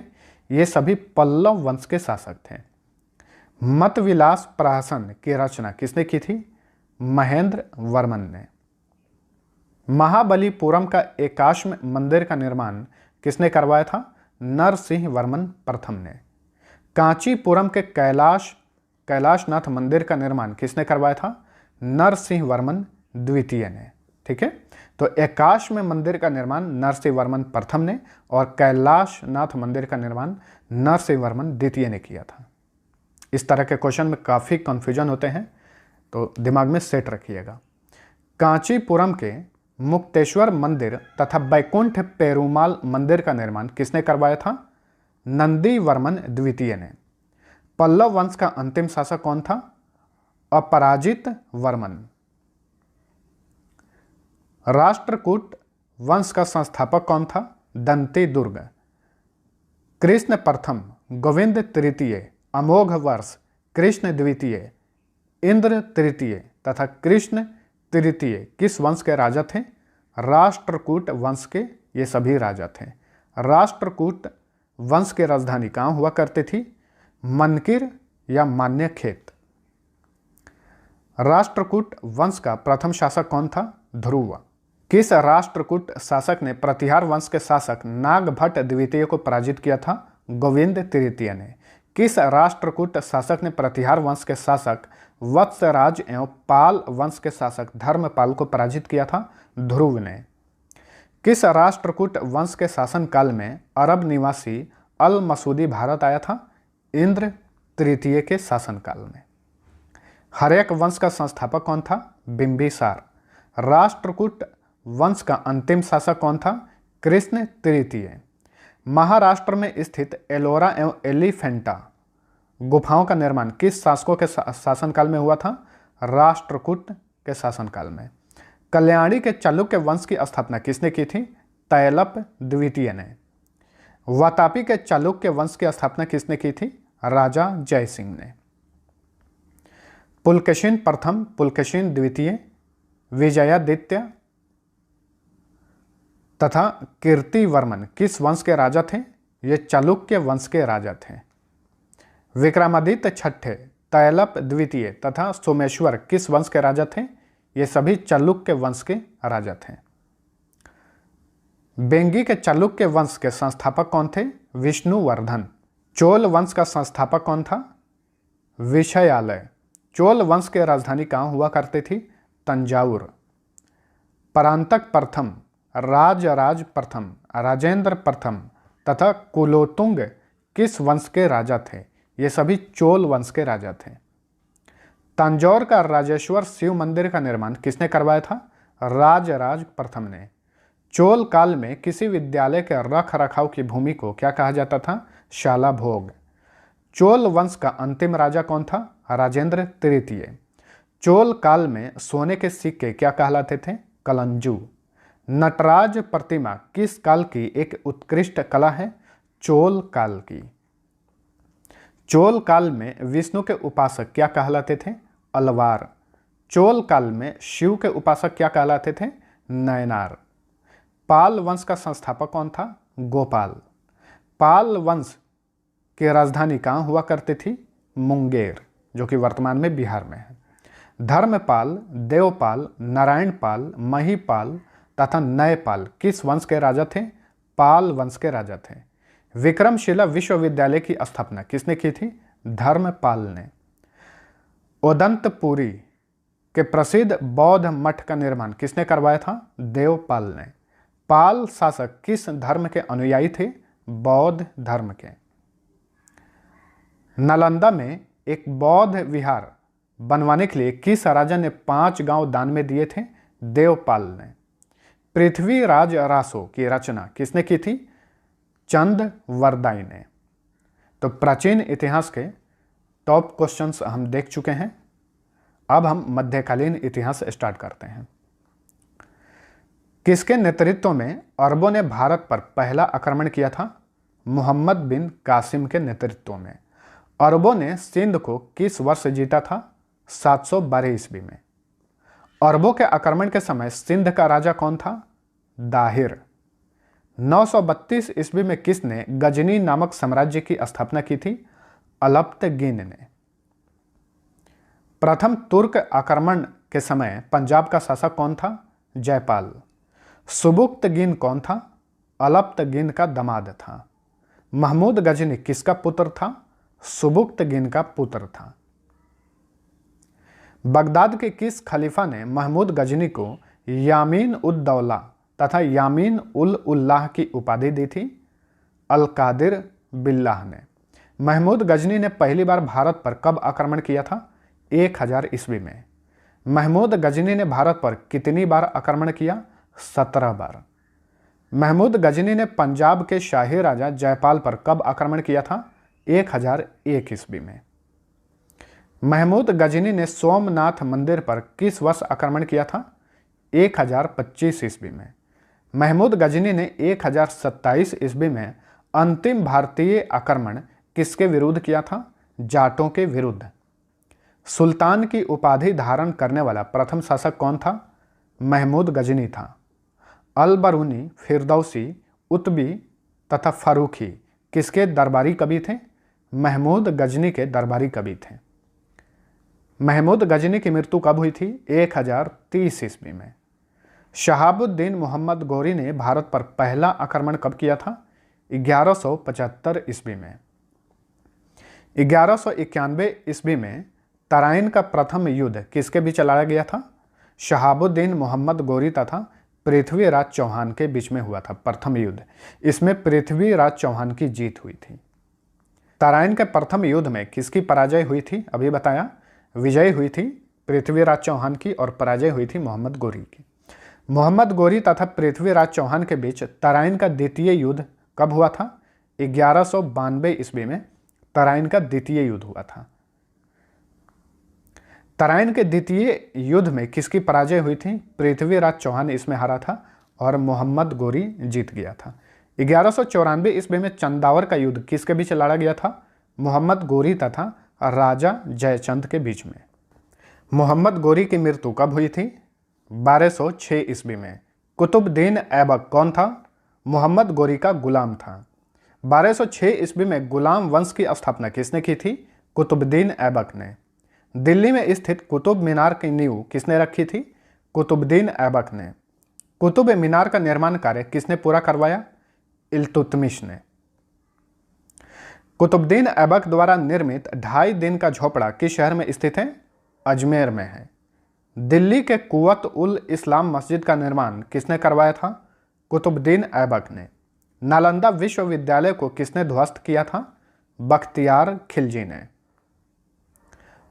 ये सभी पल्लव वंश के शासक थे। मतविलास प्रहसन की रचना किसने की थी? महेंद्र वर्मन ने। महाबलीपुरम का एकाश्म मंदिर का निर्माण किसने करवाया था? नरसिंह वर्मन प्रथम ने। कांचीपुरम के कैलाशनाथ मंदिर का निर्माण किसने करवाया था? नरसिंह वर्मन द्वितीय ने। ठीक है, तो एकाश्म मंदिर का निर्माण नरसिंह वर्मन प्रथम ने और कैलाशनाथ मंदिर का निर्माण नरसिंह वर्मन द्वितीय ने किया था। इस तरह के क्वेश्चन में काफ़ी कन्फ्यूजन होते हैं, तो दिमाग में सेट रखिएगा। कांचीपुरम के मुक्तेश्वर मंदिर तथा बैकुंठ पेरुमाल मंदिर का निर्माण किसने करवाया था? नंदी वर्मन द्वितीय ने। पल्लव वंश का अंतिम शासक कौन था? अपराजित वर्मन। राष्ट्रकूट वंश का संस्थापक कौन था? दंती दुर्ग। कृष्ण प्रथम, गोविंद तृतीय, अमोघ वर्ष, कृष्ण द्वितीय, इंद्र तृतीय तथा कृष्ण तृतीय किस वंश के राजा थे? राष्ट्रकूट वंश के ये सभी राजा थे। राष्ट्रकूट वंश की राजधानी कहाँ हुआ करती थी? मनकिर या मान्यखेत। राष्ट्रकूट वंश का प्रथम शासक कौन था? ध्रुव। किस राष्ट्रकूट शासक ने प्रतिहार वंश के शासक नागभट्ट द्वितीय को पराजित किया था? गोविंद तृतीय ने। किस राष्ट्रकूट शासक ने प्रतिहार वंश के शासक वत्सराज एवं पाल वंश के शासक धर्मपाल को पराजित किया था? ध्रुव ने। किस राष्ट्रकूट वंश के शासनकाल में अरब निवासी अल मसूदी भारत आया था? इंद्र तृतीय के शासनकाल में। हर्यक वंश का संस्थापक कौन था? बिंबिसार। राष्ट्रकूट वंश का अंतिम शासक कौन था? कृष्ण तृतीय। महाराष्ट्र में स्थित एलोरा एवं एलिफेंटा गुफाओं का निर्माण किस शासकों के शासनकाल में हुआ था? राष्ट्रकूट के शासनकाल में। कल्याणी के चालुक्य वंश की स्थापना किसने की थी? तैलप द्वितीय ने। वातापी के चालुक्य वंश की स्थापना किसने की थी? राजा जयसिंह ने। पुलकेशिन प्रथम, पुलकेशिन द्वितीय, विजयादित्य तथा कीर्तिवर्मन किस वंश के राजा थे? ये चालुक्य वंश के राजा थे। विक्रमादित्य छठे, तैलप द्वितीय तथा सोमेश्वर किस वंश के राजा थे? ये सभी चालुक्य वंश के राजा थे। बेंगी के चालुक्य वंश के संस्थापक कौन थे? विष्णुवर्धन। चोल वंश का संस्थापक कौन था? विषयालय। चोल वंश की राजधानी कहाँ हुआ करती थी? तंजावुर। परांतक प्रथम, राजराज प्रथम, राजेंद्र प्रथम तथा कुलोतुंग किस वंश के राजा थे? ये सभी चोल वंश के राजा थे। तंजौर का राजेश्वर शिव मंदिर का निर्माण किसने करवाया था? राजराज प्रथम ने। चोल काल में किसी विद्यालय के रख रखाव की भूमि को क्या कहा जाता था? शाला भोग। चोल वंश का अंतिम राजा कौन था? राजेंद्र तृतीय। चोल काल में सोने के सिक्के क्या कहलाते थे? कलंजू। नटराज प्रतिमा किस काल की एक उत्कृष्ट कला है? चोल काल की। चोल काल में विष्णु के उपासक क्या कहलाते थे? अलवार। चोल काल में शिव के उपासक क्या कहलाते थे? नयनार। पाल वंश का संस्थापक कौन था? गोपाल। पाल वंश की राजधानी कहाँ हुआ करती थी? मुंगेर, जो कि वर्तमान में बिहार में है। धर्मपाल, देवपाल, नारायणपाल, महिपाल तथा नयपाल किस वंश के राजा थे? पाल वंश के राजा थे। विक्रमशिला विश्वविद्यालय की स्थापना किसने की थी? धर्मपाल ने। ओदंतपुरी के प्रसिद्ध बौद्ध मठ का निर्माण किसने करवाया था? देवपाल ने। पाल शासक किस धर्म के अनुयायी थे? बौद्ध धर्म के। नालंदा में एक बौद्ध विहार बनवाने के लिए किस राजा ने 5 गांव दान में दिए थे? देवपाल ने। पृथ्वीराज रासो की रचना किसने की थी? चंद वरदाई ने। तो प्राचीन इतिहास के टॉप क्वेश्चंस हम देख चुके हैं। अब हम मध्यकालीन इतिहास स्टार्ट करते हैं। किसके नेतृत्व में अरबों ने भारत पर पहला आक्रमण किया था? मोहम्मद बिन कासिम के नेतृत्व में। अरबों ने सिंध को किस वर्ष जीता था? 712 ईस्वी में। अरबों के आक्रमण के समय सिंध का राजा कौन था? दाहिर। 932 ईस्वी में किसने गजनी नामक साम्राज्य की स्थापना की थी? अलप्तगिन ने। प्रथम तुर्क आक्रमण के समय पंजाब का शासक कौन था? जयपाल। सुबुक्तगिन कौन था? अलप्तगिन का दामाद था। महमूद गजनी किसका पुत्र था? सुबुक्तगिन का पुत्र था। बगदाद के किस खलीफा ने महमूद गजनी को यामीन उद दौला तथा यामीन उल उल्लाह की उपाधि दी थी? अल कादिर बिल्लाह ने। महमूद गजनी ने पहली बार भारत पर कब आक्रमण किया था? 1000 ईस्वी में। महमूद गजनी ने भारत पर कितनी बार आक्रमण किया? 17 बार। महमूद गजनी ने पंजाब के शाही राजा जयपाल पर कब आक्रमण किया था? 1001 ईस्वी में। महमूद गजनी ने सोमनाथ मंदिर पर किस वर्ष आक्रमण किया था? 1025 ईस्वी में। महमूद गजनी ने 1027 ईस्वी में अंतिम भारतीय आक्रमण किसके विरुद्ध किया था? जाटों के विरुद्ध। सुल्तान की उपाधि धारण करने वाला प्रथम शासक कौन था? महमूद गजनी था। अल-बरूनी, फिरदौसी, उतबी तथा फारूकी किसके दरबारी कवि थे? महमूद गजनी के दरबारी कवि थे। महमूद गजनी की मृत्यु कब हुई थी? 1030 ईस्वी में। शहाबुद्दीन मोहम्मद गोरी ने भारत पर पहला आक्रमण कब किया था? 1175 ईस्वी में। 1191 ईस्वी में तराइन का प्रथम युद्ध किसके बीच लड़ा गया था? शहाबुद्दीन मोहम्मद गोरी तथा पृथ्वीराज चौहान के बीच में हुआ था प्रथम युद्ध। इसमें पृथ्वीराज चौहान की जीत हुई थी। तराइन के प्रथम युद्ध में किसकी पराजय हुई थी? अभी बताया। विजय हुई थी पृथ्वीराज चौहान की और पराजय हुई थी मोहम्मद गोरी की। मोहम्मद गोरी तथा पृथ्वीराज चौहान के बीच तराइन का द्वितीय युद्ध कब हुआ था? 1192 ईस्वी में तराइन का द्वितीय युद्ध हुआ था। तराइन के द्वितीय युद्ध में किसकी पराजय हुई थी? पृथ्वीराज चौहान इसमें हारा था और मोहम्मद गोरी जीत गया था। 1194 ईस्वी में चंदावर का युद्ध किसके बीच लड़ा गया था? मोहम्मद गोरी तथा राजा जयचंद के बीच में। मोहम्मद गोरी की मृत्यु कब हुई थी? 1206 ईस्वी में। कुतुबुद्दीन ऐबक कौन था? मोहम्मद गोरी का गुलाम था। 1206 ईस्वी में गुलाम वंश की स्थापना किसने की थी? कुतुबुद्दीन ऐबक ने। दिल्ली में स्थित कुतुब मीनार की नींव किसने रखी थी? कुतुबुद्दीन ऐबक ने। कुतुब मीनार का निर्माण कार्य किसने पूरा करवाया? इल्तुतमिश ने। कुतुबुद्दीन ऐबक द्वारा निर्मित 2.5 दिन का झोपड़ा किस शहर में स्थित है? अजमेर में है। दिल्ली के कुवत उल इस्लाम मस्जिद का निर्माण किसने करवाया था? कुतुबुद्दीन ऐबक ने। नालंदा विश्वविद्यालय को किसने ध्वस्त किया था? बख्तियार खिलजी ने।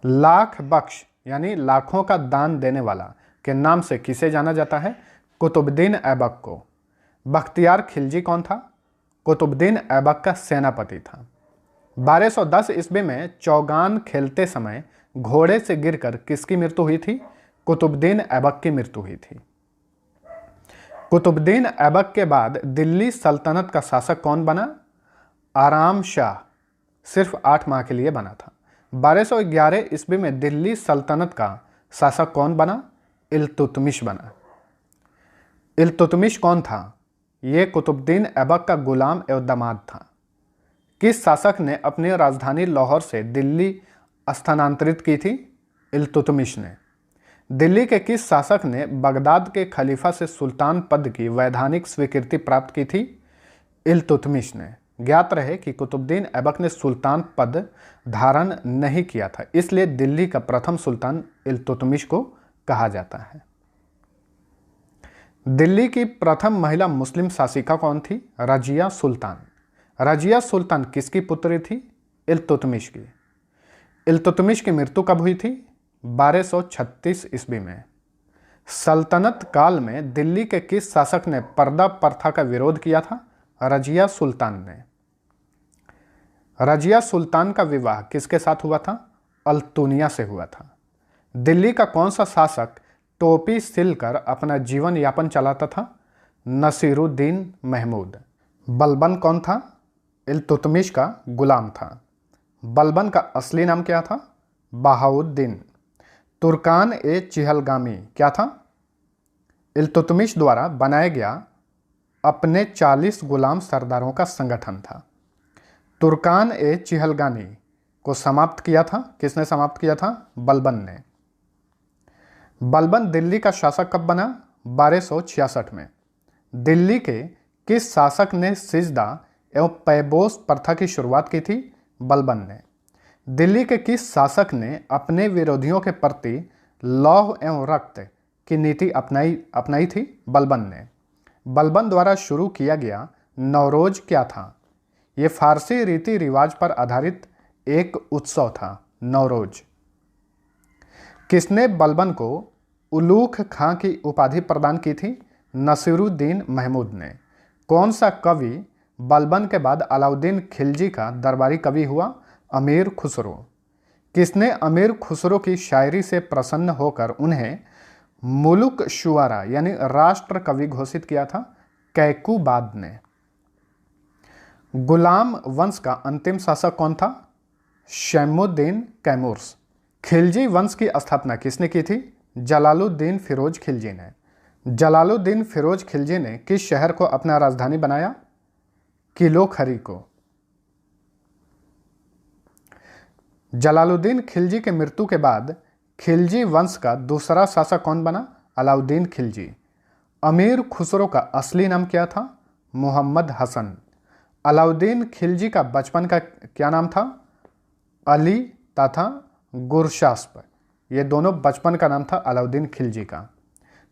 लाख बख्श यानी लाखों का दान देने वाला के नाम से किसे जाना जाता है? कुतुबुद्दीन ऐबक को। बख्तियार खिलजी कौन था? कुतुबुद्दीन ऐबक का सेनापति था। 1210 ईस्वी में चौगान खेलते समय घोड़े से गिरकर किसकी मृत्यु हुई थी? कुतुबुद्दीन ऐबक की मृत्यु हुई थी। कुतुबुद्दीन ऐबक के बाद दिल्ली सल्तनत का शासक कौन बना? आराम शाह सिर्फ 8 माह के लिए बना था। 1211 ईस्वी में दिल्ली सल्तनत का शासक कौन बना? इल्तुतमिश बना। इल्तुतमिश कौन था? ये कुतुबुद्दीन ऐबक का गुलाम एवं दामाद था। किस शासक ने अपनी राजधानी लाहौर से दिल्ली स्थानांतरित की थी? इल्तुतमिश ने। दिल्ली के किस शासक ने बगदाद के खलीफा से सुल्तान पद की वैधानिक स्वीकृति प्राप्त की थी? इल्तुतमिश ने। ज्ञात रहे कि कुतुबुद्दीन ऐबक ने सुल्तान पद धारण नहीं किया था, इसलिए दिल्ली का प्रथम सुल्तान इल्तुतमिश को कहा जाता है। दिल्ली की प्रथम महिला मुस्लिम शासिका कौन थी? रजिया सुल्तान। रजिया सुल्तान किसकी पुत्री थी? इल्तुतमिश की। इल्तुतमिश की मृत्यु कब हुई थी? 1236 ईस्वी में। सल्तनत काल में दिल्ली के किस शासक ने पर्दा प्रथा का विरोध किया था? रजिया सुल्तान ने। रजिया सुल्तान का विवाह किसके साथ हुआ था? अल्तुनिया से हुआ था। दिल्ली का कौन सा शासक टोपी सिलकर अपना जीवन यापन चलाता था? नसीरुद्दीन महमूद। बलबन कौन था? इल्तुतमिश का गुलाम था। बलबन का असली नाम क्या था? बहाउद्दीन। तुर्कान ए चिहलगामी क्या था? इल्तुतमिश द्वारा बनाया गया अपने 40 गुलाम सरदारों का संगठन था। तुर्कान ए चिहलगामी को समाप्त किया था। किसने समाप्त किया था? बलबन ने। बलबन दिल्ली का शासक कब बना? 1266 में। दिल्ली के किस शासक ने सिजदा एवं पैबोस प्रथा की शुरुआत की थी? बलबन ने। दिल्ली के किस शासक ने अपने विरोधियों के प्रति लौह एवं रक्त की नीति अपनाई थी? बलबन ने। बलबन द्वारा शुरू किया गया नवरोज क्या था? ये फारसी रीति रिवाज पर आधारित एक उत्सव था, नवरोज। किसने बलबन को उलूख खां की उपाधि प्रदान की थी? नसीरुद्दीन महमूद ने। कौन सा कवि बलबन के बाद अलाउद्दीन खिलजी का दरबारी कवि हुआ? अमीर खुसरो। किसने अमीर खुसरो की शायरी से प्रसन्न होकर उन्हें मुलुक शुआरा यानी राष्ट्र कवि घोषित किया था? कैकुबाद ने। गुलाम वंश का अंतिम शासक कौन था? शैमुद्दीन कैमूर्स। खिलजी वंश की स्थापना किसने की थी? जलालुद्दीन फिरोज खिलजी ने। जलालुद्दीन फिरोज खिलजी ने किस शहर को अपना राजधानी बनाया? किलोखरी को। जलालुद्दीन खिलजी के मृत्यु के बाद खिलजी वंश का दूसरा शासक कौन बना? अलाउद्दीन खिलजी। अमीर खुसरो का असली नाम क्या था? मोहम्मद हसन। अलाउद्दीन खिलजी का बचपन का क्या नाम था? अली तथा गुरशास्प। ये दोनों बचपन का नाम था अलाउद्दीन खिलजी का।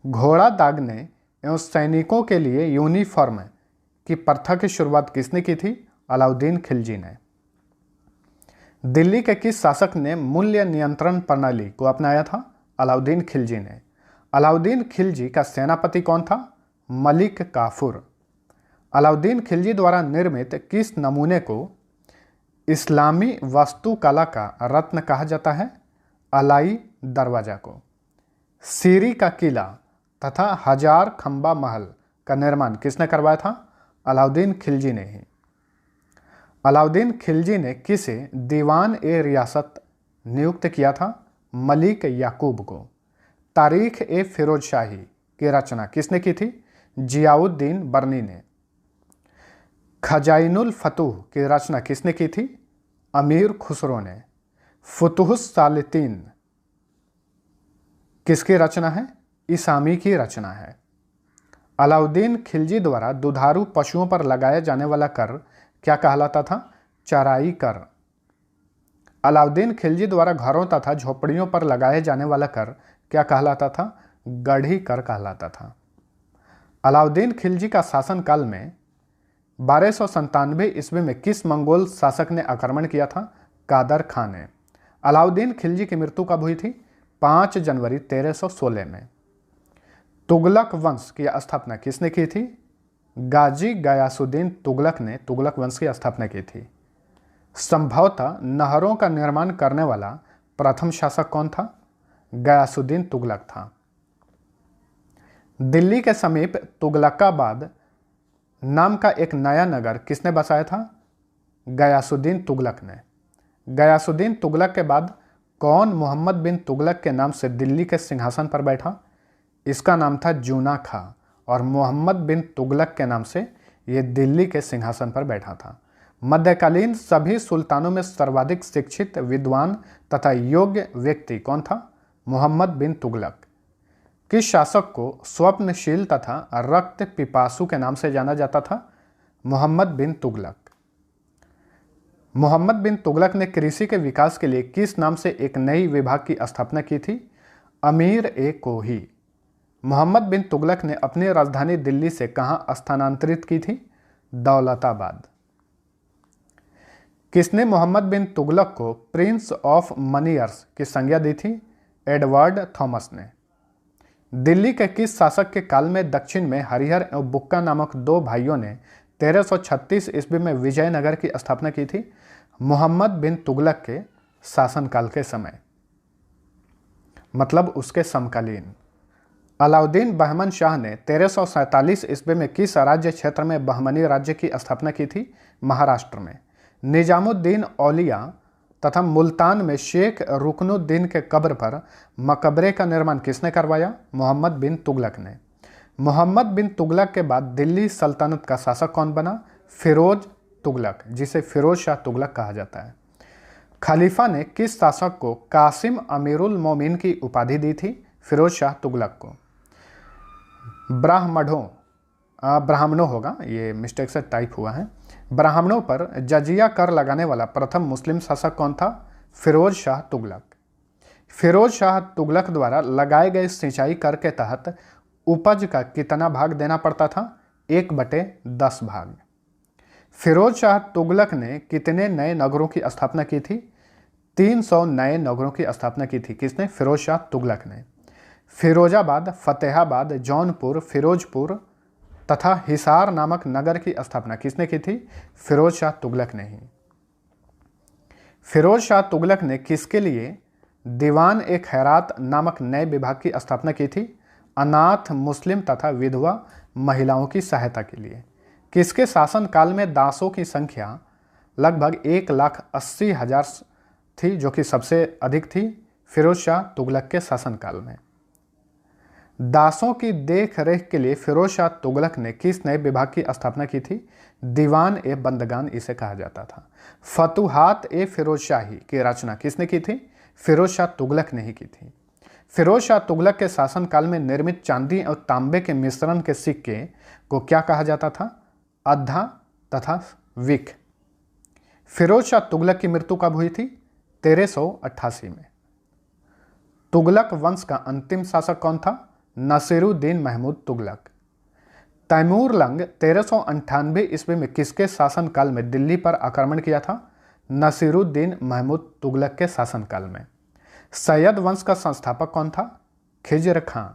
घोड़ा दागने एवं सैनिकों के लिए यूनिफॉर्म की प्रथा की शुरुआत किसने की थी? अलाउद्दीन खिलजी ने। दिल्ली के किस शासक ने मूल्य नियंत्रण प्रणाली को अपनाया था? अलाउद्दीन खिलजी ने। अलाउद्दीन खिलजी का सेनापति कौन था? मलिक काफूर। अलाउद्दीन खिलजी द्वारा निर्मित किस नमूने को इस्लामी वास्तुकला का रत्न कहा जाता है? अलाई दरवाजा को। सीरी का किला तथा हजार खंबा महल का निर्माण किसने करवाया था? अलाउद्दीन खिलजी ने ही। अलाउद्दीन खिलजी ने किसे दीवान ए रियासत नियुक्त किया था? मलिक याकूब को। तारीख ए फिरोज शाही की रचना किसने की थी? जियाउद्दीन बर्नी ने। खजाइनुल फतूह की रचना किसने की थी? अमीर खुसरो ने। फुतुहुस सालितीन किसकी रचना है? इसामी की रचना है। अलाउद्दीन खिलजी द्वारा दुधारू पशुओं पर लगाया जाने वाला कर क्या कहलाता था? चराई कर। अलाउद्दीन खिलजी द्वारा घरों तथा झोपड़ियों पर लगाए जाने वाला कर क्या कहलाता था? गढ़ी कर कहलाता था। अलाउद्दीन खिलजी का शासनकाल में 1297 ईस्वी में किस मंगोल शासक ने आक्रमण किया था? कादर खान ने। अलाउद्दीन खिलजी की मृत्यु कब हुई थी? 5 जनवरी 1316 में। तुगलक वंश की स्थापना किसने की थी? गाजी गयासुद्दीन तुगलक ने तुगलक वंश की स्थापना की थी। संभवतः नहरों का निर्माण करने वाला प्रथम शासक कौन था? गयासुद्दीन तुगलक था। दिल्ली के समीप तुगलकाबाद नाम का एक नया नगर किसने बसाया था? गयासुद्दीन तुगलक ने। गयासुद्दीन तुगलक के बाद कौन मोहम्मद बिन तुगलक के नाम से दिल्ली के सिंहासन पर बैठा? इसका नाम था जूना खां और मोहम्मद बिन तुगलक के नाम से ये दिल्ली के सिंहासन पर बैठा था। मध्यकालीन सभी सुल्तानों में सर्वाधिक शिक्षित, विद्वान तथा योग्य व्यक्ति कौन था? मोहम्मद बिन तुगलक। किस शासक को स्वप्नशील तथा रक्त पिपासु के नाम से जाना जाता था? मोहम्मद बिन तुगलक। मोहम्मद बिन तुगलक ने कृषि के विकास के लिए किस नाम से एक नई विभाग की स्थापना की थी? अमीर ए कोही। मोहम्मद बिन तुगलक ने अपनी राजधानी दिल्ली से कहां स्थानांतरित की थी? दौलताबाद। किसने मोहम्मद बिन तुगलक को प्रिंस ऑफ मनियर्स की संज्ञा दी थी? एडवर्ड थॉमस ने। दिल्ली के किस शासक के काल में दक्षिण में हरिहर एवं बुक्का नामक दो भाइयों ने 1336 ईस्वी में विजयनगर की स्थापना की थी? मोहम्मद बिन तुगलक के शासनकाल के समय, मतलब उसके समकालीन। अलाउद्दीन बहमन शाह ने 1347 ईस्वी में किस राज्य क्षेत्र में बहमनी राज्य की स्थापना की थी? महाराष्ट्र में। निजामुद्दीन औलिया तथा मुल्तान में शेख रुकनुद्दीन के कब्र पर मकबरे का निर्माण किसने करवाया? मोहम्मद बिन तुगलक ने। मोहम्मद बिन तुगलक के बाद दिल्ली सल्तनत का शासक कौन बना? फिरोज तुगलक, जिसे फिरोज शाह तुगलक कहा जाता है। खलीफा ने किस शासक को कासिम अमीरुल मोमिन की उपाधि दी थी? फिरोज शाह तुगलक को। ब्राह्मणों होगा, ये मिस्टेक से टाइप हुआ है। ब्राह्मणों पर जजिया कर लगाने वाला प्रथम मुस्लिम शासक कौन था? फिरोज शाह तुगलक। फिरोज शाह तुगलक द्वारा लगाए गए सिंचाई कर के तहत उपज का कितना भाग देना पड़ता था? 1/10 भाग। फिरोज शाह तुगलक ने कितने नए नगरों की स्थापना की थी? 300 नए नगरों की स्थापना की थी। किसने? फिरोज शाह तुगलक ने। फिरोजाबाद, फतेहाबाद, जौनपुर, फिरोजपुर तथा हिसार नामक नगर की स्थापना किसने की थी? फिरोज शाह तुगलक ने ही। फिरोज शाह तुगलक ने किसके लिए दीवान ए खैरात नामक नए विभाग की स्थापना की थी? अनाथ, मुस्लिम तथा विधवा महिलाओं की सहायता के लिए। किसके शासनकाल में दासों की संख्या लगभग 1,80,000 थी, जो कि सबसे अधिक थी? फिरोज शाह तुगलक के शासनकाल में। दासों की देख रेख के लिए फिरोज शाह तुगलक ने किस नए विभाग की स्थापना की थी? दीवान ए बंदगान इसे कहा जाता था। फतुहात ए फिरोज शाही की रचना किसने की थी? फिरोज शाह तुगलक ने ही की थी। फिरोज शाह तुगलक के शासनकाल में निर्मित चांदी और तांबे के मिश्रण के सिक्के को क्या कहा जाता था? अद्धा तथा विक। फिरोज शाह तुगलक की मृत्यु कब हुई थी? 1388 में। तुगलक वंश का अंतिम शासक कौन था? नसीरुद्दीन महमूद तुगलक। तैमूरलंग 1398 ईस्वी में किसके शासनकाल में दिल्ली पर आक्रमण किया था? नसीरुद्दीन महमूद तुगलक के शासनकाल में। सैयद वंश का संस्थापक कौन था? खिजर खां।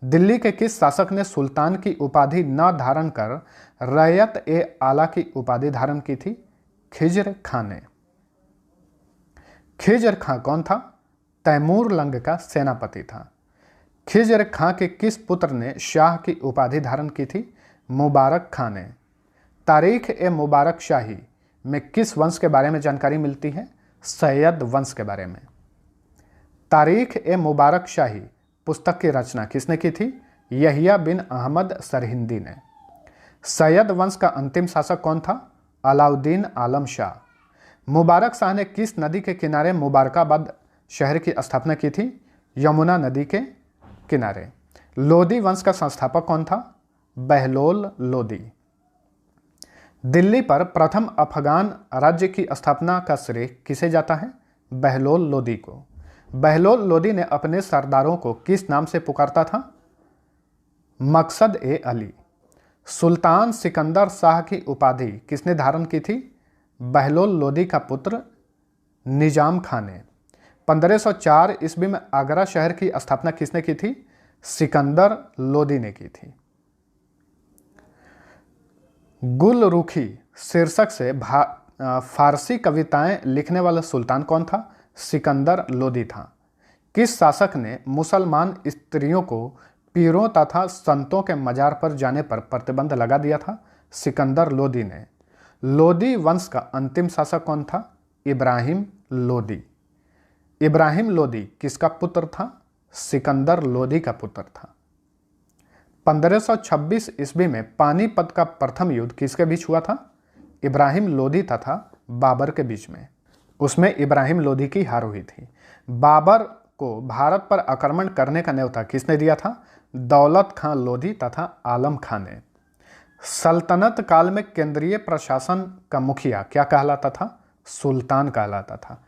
दिल्ली के किस शासक ने सुल्तान की उपाधि न धारण कर रैयत ए आला की उपाधि धारण की थी? खिज्र खां ने। खिज्र खां कौन था? तैमूर लंग का सेनापति था। खिज्र खां के किस पुत्र ने शाह की उपाधि धारण की थी? मुबारक खां ने। तारीख ए मुबारक शाही में किस वंश के बारे में जानकारी मिलती है? सैयद वंश के बारे में। तारीख ए मुबारक शाही पुस्तक की रचना किसने की थी? यहिया बिन अहमद सरहिंदी ने। सैयद वंश का अंतिम शासक कौन था? अलाउद्दीन आलम शाह। मुबारक शाह ने किस नदी के किनारे मुबारकाबाद शहर की स्थापना की थी? यमुना नदी के किनारे। लोदी वंश का संस्थापक कौन था? बहलोल लोदी। दिल्ली पर प्रथम अफगान राज्य की स्थापना का श्रेय किसे जाता है? बहलोल लोदी को। बहलोल लोदी ने अपने सरदारों को किस नाम से पुकारता था? मकसद ए अली। सुल्तान सिकंदर शाह की उपाधि किसने धारण की थी? बहलोल लोदी का पुत्र निजाम खां ने। 1504 ईस्वी में आगरा शहर की स्थापना किसने की थी? सिकंदर लोदी ने की थी। गुलरुखी शीर्षक से फारसी कविताएं लिखने वाला सुल्तान कौन था? सिकंदर लोदी था। किस शासक ने मुसलमान स्त्रियों को पीरों तथा संतों के मजार पर जाने पर प्रतिबंध लगा दिया था? सिकंदर लोदी ने। लोदी वंश का अंतिम शासक कौन था? इब्राहिम लोदी। इब्राहिम लोदी किसका पुत्र था? सिकंदर लोदी का पुत्र था। 1526 ईस्वी में पानीपत का प्रथम युद्ध किसके बीच हुआ था? इब्राहिम लोदी तथा बाबर के बीच में। उसमें इब्राहिम लोदी की हार हुई थी। बाबर को भारत पर आक्रमण करने का न्योता किसने दिया था? दौलत खां लोदी तथा आलम खां ने। सल्तनत काल में केंद्रीय प्रशासन का मुखिया क्या कहलाता था? सुल्तान कहलाता था।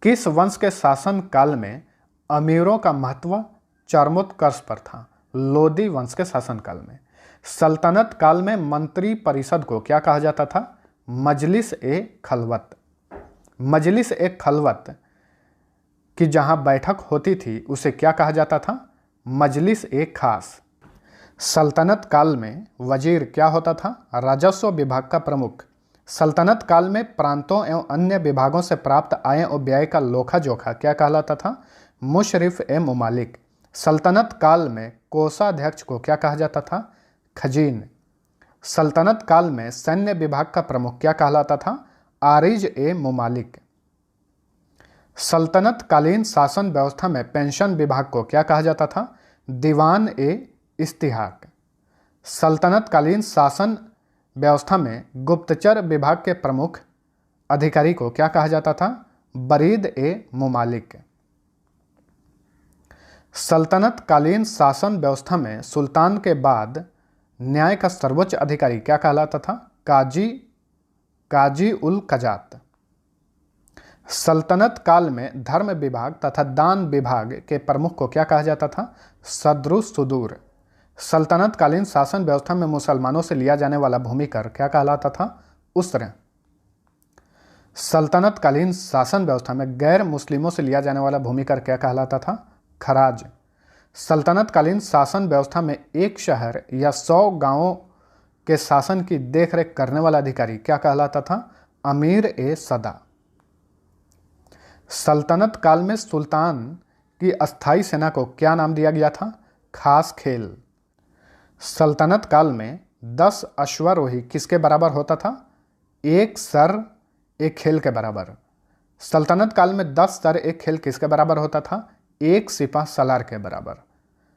किस वंश के शासन काल में अमीरों का महत्व चरमोत्कर्ष पर था? लोदी वंश के शासनकाल में। सल्तनत काल में मंत्री परिषद को क्या कहा जाता था? मजलिस ए खलवत। मजलिस ए खलवत की जहां बैठक होती थी उसे क्या कहा जाता था? मजलिस ए खास। सल्तनत काल में वजीर क्या होता था? राजस्व विभाग का प्रमुख। सल्तनत काल में प्रांतों एवं अन्य विभागों से प्राप्त आय और व्यय का लोखा जोखा क्या कहलाता था? मुशरिफ ए मुमालिक। सल्तनत काल में कोषाध्यक्ष को क्या कहा जाता था? खजीन। सल्तनत काल में सैन्य विभाग का प्रमुख क्या कहलाता था? आरिज ए मुमालिक। सल्तनत कालीन शासन व्यवस्था में पेंशन विभाग को क्या कहा जाता था? दीवान ए इस्तिहाक। सल्तनत कालीन शासन व्यवस्था में गुप्तचर विभाग के प्रमुख अधिकारी को क्या कहा जाता था? बरीद ए मुमालिक। सल्तनत कालीन शासन व्यवस्था में सुल्तान के बाद न्याय का सर्वोच्च अधिकारी क्या कहलाता था? काजी उल कजात। सल्तनत काल में धर्म विभाग तथा दान विभाग के प्रमुख को क्या कहा जाता था? सद्रुस सुदूर। सल्तनत कालीन शासन व्यवस्था में मुसलमानों से लिया जाने वाला भूमि कर क्या कहलाता था? उस्र। सल्तनत कालीन शासन व्यवस्था में गैर मुस्लिमों से लिया जाने वाला भूमि कर क्या कहलाता था? खराज। सल्तनत कालीन शासन व्यवस्था में एक शहर या 100 गांवों के शासन की देखरेख करने वाला अधिकारी क्या कहलाता था? अमीर ए सदा। सल्तनत काल में सुल्तान की अस्थाई सेना को क्या नाम दिया गया था? खास खेल। सल्तनत काल में 10 अश्वारोही किसके बराबर होता था? एक सर एक खेल के बराबर। सल्तनत काल में 10 सर एक खेल किसके बराबर होता था? एक सिपाह सलार के बराबर।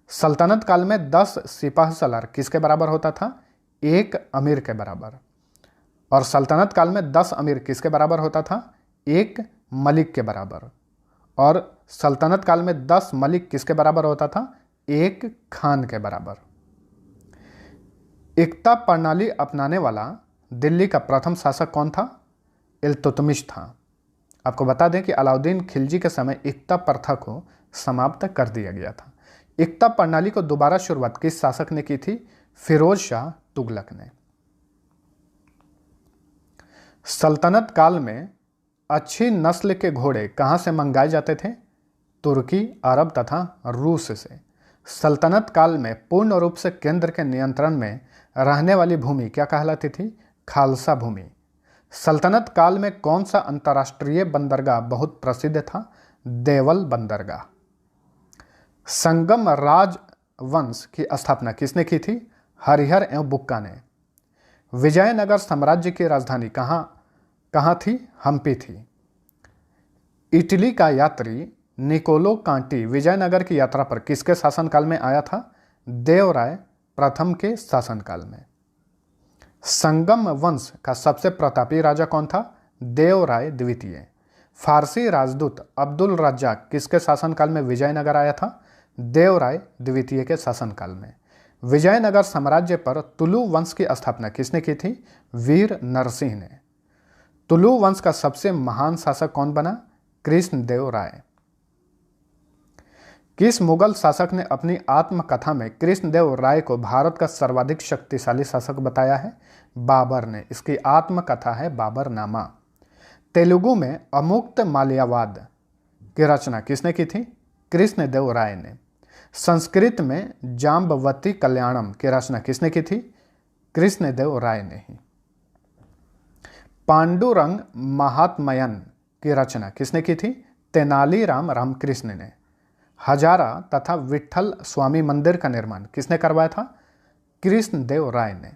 सल्तनत काल में 10 सिपाह सलार किसके बराबर होता था? एक अमीर के बराबर। और सल्तनत काल में 10 अमीर किसके बराबर होता था? एक मलिक के बराबर। और सल्तनत काल में 10 मलिक किसके बराबर होता था? एक खान के बराबर। एकता प्रणाली अपनाने वाला दिल्ली का प्रथम शासक कौन था? इल्तुतमिश था। आपको बता दें कि अलाउद्दीन खिलजी के समय एकता प्रथा को समाप्त कर दिया गया था। एकता प्रणाली को दोबारा शुरुआत किस शासक ने की थी? फिरोज शाह तुगलक ने। सल्तनत काल में अच्छी नस्ल के घोड़े कहां से मंगाए जाते थे? तुर्की, अरब तथा रूस से। सल्तनत काल में पूर्ण रूप से केंद्र के नियंत्रण में रहने वाली भूमि क्या कहलाती थी? खालसा भूमि। सल्तनत काल में कौन सा अंतर्राष्ट्रीय बंदरगाह बहुत प्रसिद्ध था? देवल बंदरगाह। संगम राजवंश की स्थापना किसने की थी? हरिहर एवं बुक्का ने। विजयनगर साम्राज्य की राजधानी कहाँ थी? हम्पी थी। इटली का यात्री निकोलो कांटी विजयनगर की यात्रा पर किसके शासनकाल में आया था? देवराय प्रथम के शासनकाल में। संगम वंश का सबसे प्रतापी राजा कौन था? देवराय द्वितीय। फारसी राजदूत अब्दुल रज्जाक किसके शासनकाल में विजयनगर आया था? देवराय द्वितीय के शासनकाल में। विजयनगर साम्राज्य पर तुलु वंश की स्थापना किसने की थी? वीर नरसिंह ने। तुलु वंश का सबसे महान शासक कौन बना? कृष्णदेव राय। किस मुगल शासक ने अपनी आत्मकथा में कृष्णदेव राय को भारत का सर्वाधिक शक्तिशाली शासक बताया है? बाबर ने। इसकी आत्मकथा है बाबरनामा। तेलुगु में अमुक्त माल्यावाद की रचना किसने की थी? कृष्णदेव राय ने। संस्कृत में जाम्बवती कल्याणम की रचना किसने की थी? कृष्णदेव राय ने ही। पांडुरंग महात्मयन की रचना किसने की थी? तेनालीराम रामकृष्ण ने। हजारा तथा विट्ठल स्वामी मंदिर का निर्माण किसने करवाया था? कृष्णदेव राय ने।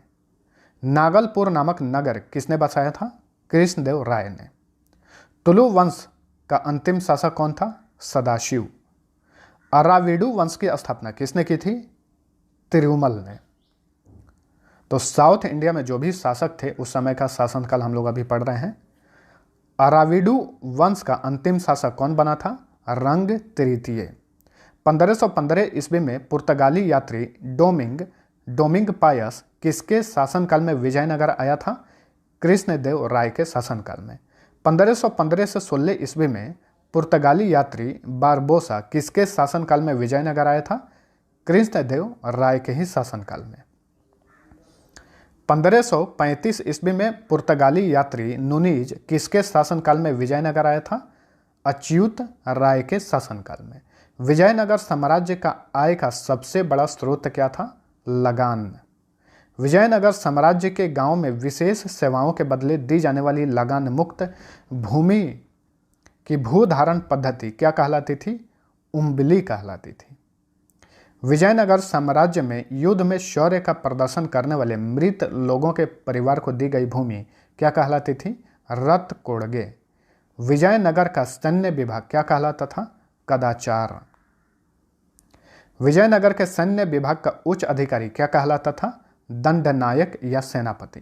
नागलपुर नामक नगर किसने बसाया था? कृष्णदेव राय ने। तुलु वंश का अंतिम शासक कौन था? सदाशिव। अराविडु वंश की स्थापना किसने की थी? तिरुमल ने। तो साउथ इंडिया में जो भी शासक थे उस समय का शासनकाल हम लोग अभी पढ़ रहे हैं। अराविडु वंश का अंतिम शासक कौन बना था? रंग तृतीय। 1515 ईस्वी में पुर्तगाली यात्री डोमिंग पायस किसके शासनकाल में विजयनगर आया था? कृष्णदेव राय के शासनकाल में। 1515 से 16 ईस्वी में पुर्तगाली यात्री बारबोसा किसके शासनकाल में विजयनगर आया था? कृष्णदेव राय के ही शासनकाल में। 1535 ईस्वी में पुर्तगाली यात्री नुनीज किसके शासनकाल में विजयनगर आया था? अच्युत राय के शासनकाल में। विजयनगर साम्राज्य का आय का सबसे बड़ा स्रोत क्या था? लगान। विजयनगर साम्राज्य के गांव में विशेष सेवाओं के बदले दी जाने वाली लगान मुक्त भूमि की भूधारण पद्धति क्या कहलाती थी? उम्बली कहलाती थी। विजयनगर साम्राज्य में युद्ध में शौर्य का प्रदर्शन करने वाले मृत लोगों के परिवार को दी गई भूमि क्या कहलाती थी? रत्कोड़गे। विजयनगर का सैन्य विभाग क्या कहलाता था? कदाचार। विजयनगर के सैन्य विभाग का उच्च अधिकारी क्या कहलाता था? दंडनायक या सेनापति।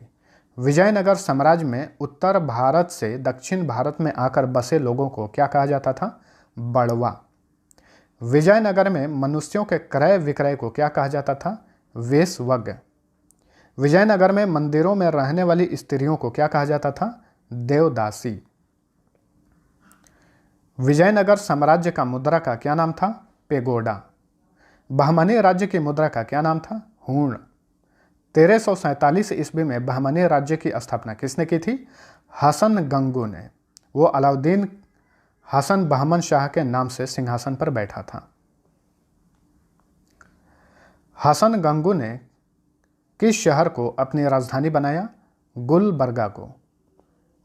विजयनगर साम्राज्य में उत्तर भारत से दक्षिण भारत में आकर बसे लोगों को क्या कहा जाता था? बड़वा। विजयनगर में मनुष्यों के क्रय विक्रय को क्या कहा जाता था? वेश्यवग। विजयनगर में मंदिरों में रहने वाली स्त्रियों को क्या कहा जाता था? देवदासी। विजयनगर साम्राज्य का मुद्रा का क्या नाम था? पेगोडा। बहमनी राज्य की मुद्रा का क्या नाम था? हूण। 1347 ईस्वी में बहमनी राज्य की स्थापना किसने की थी? हसन गंगू ने। वो अलाउद्दीन हसन बहमन शाह के नाम से सिंहासन पर बैठा था। हसन गंगू ने किस शहर को अपनी राजधानी बनाया? गुलबर्गा को।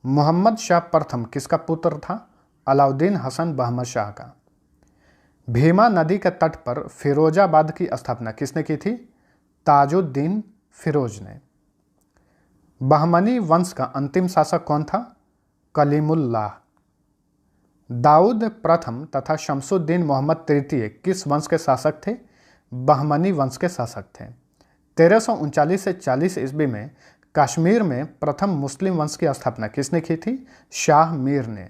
मोहम्मद शाह प्रथम किसका पुत्र था? अलाउद्दीन हसन बहमन शाह का। भीमा नदी के तट पर फिरोजाबाद की स्थापना किसने की थी? ताजुद्दीन फिरोज ने। बहमनी वंश का अंतिम शासक कौन था? कलीमुल्लाह। दाऊद प्रथम तथा शमसुद्दीन मोहम्मद तृतीय किस वंश के शासक थे? बहमनी वंश के शासक थे। 1339 से 40 ईस्वी में कश्मीर में प्रथम मुस्लिम वंश की स्थापना किसने की थी? शाह मीर ने।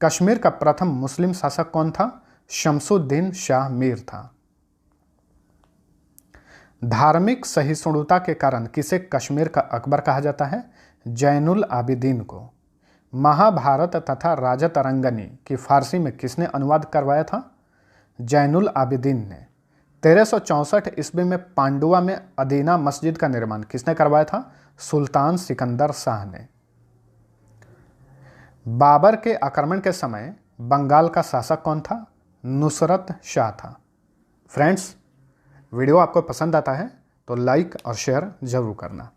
कश्मीर का प्रथम मुस्लिम शासक कौन था? शमसुद्दीन शाह मीर था। धार्मिक सहिष्णुता के कारण किसे कश्मीर का अकबर कहा जाता है? जैनुल आबिदीन को। महाभारत तथा राजतरंगनी की फारसी में किसने अनुवाद करवाया था? जैनुल आबिदीन ने। 1364 ईस्वी में पांडुआ में अदीना मस्जिद का निर्माण किसने करवाया था? सुल्तान सिकंदर शाह ने। बाबर के आक्रमण के समय बंगाल का शासक कौन था? नुसरत शाह था। फ्रेंड्स, वीडियो आपको पसंद आता है तो लाइक और शेयर जरूर करना।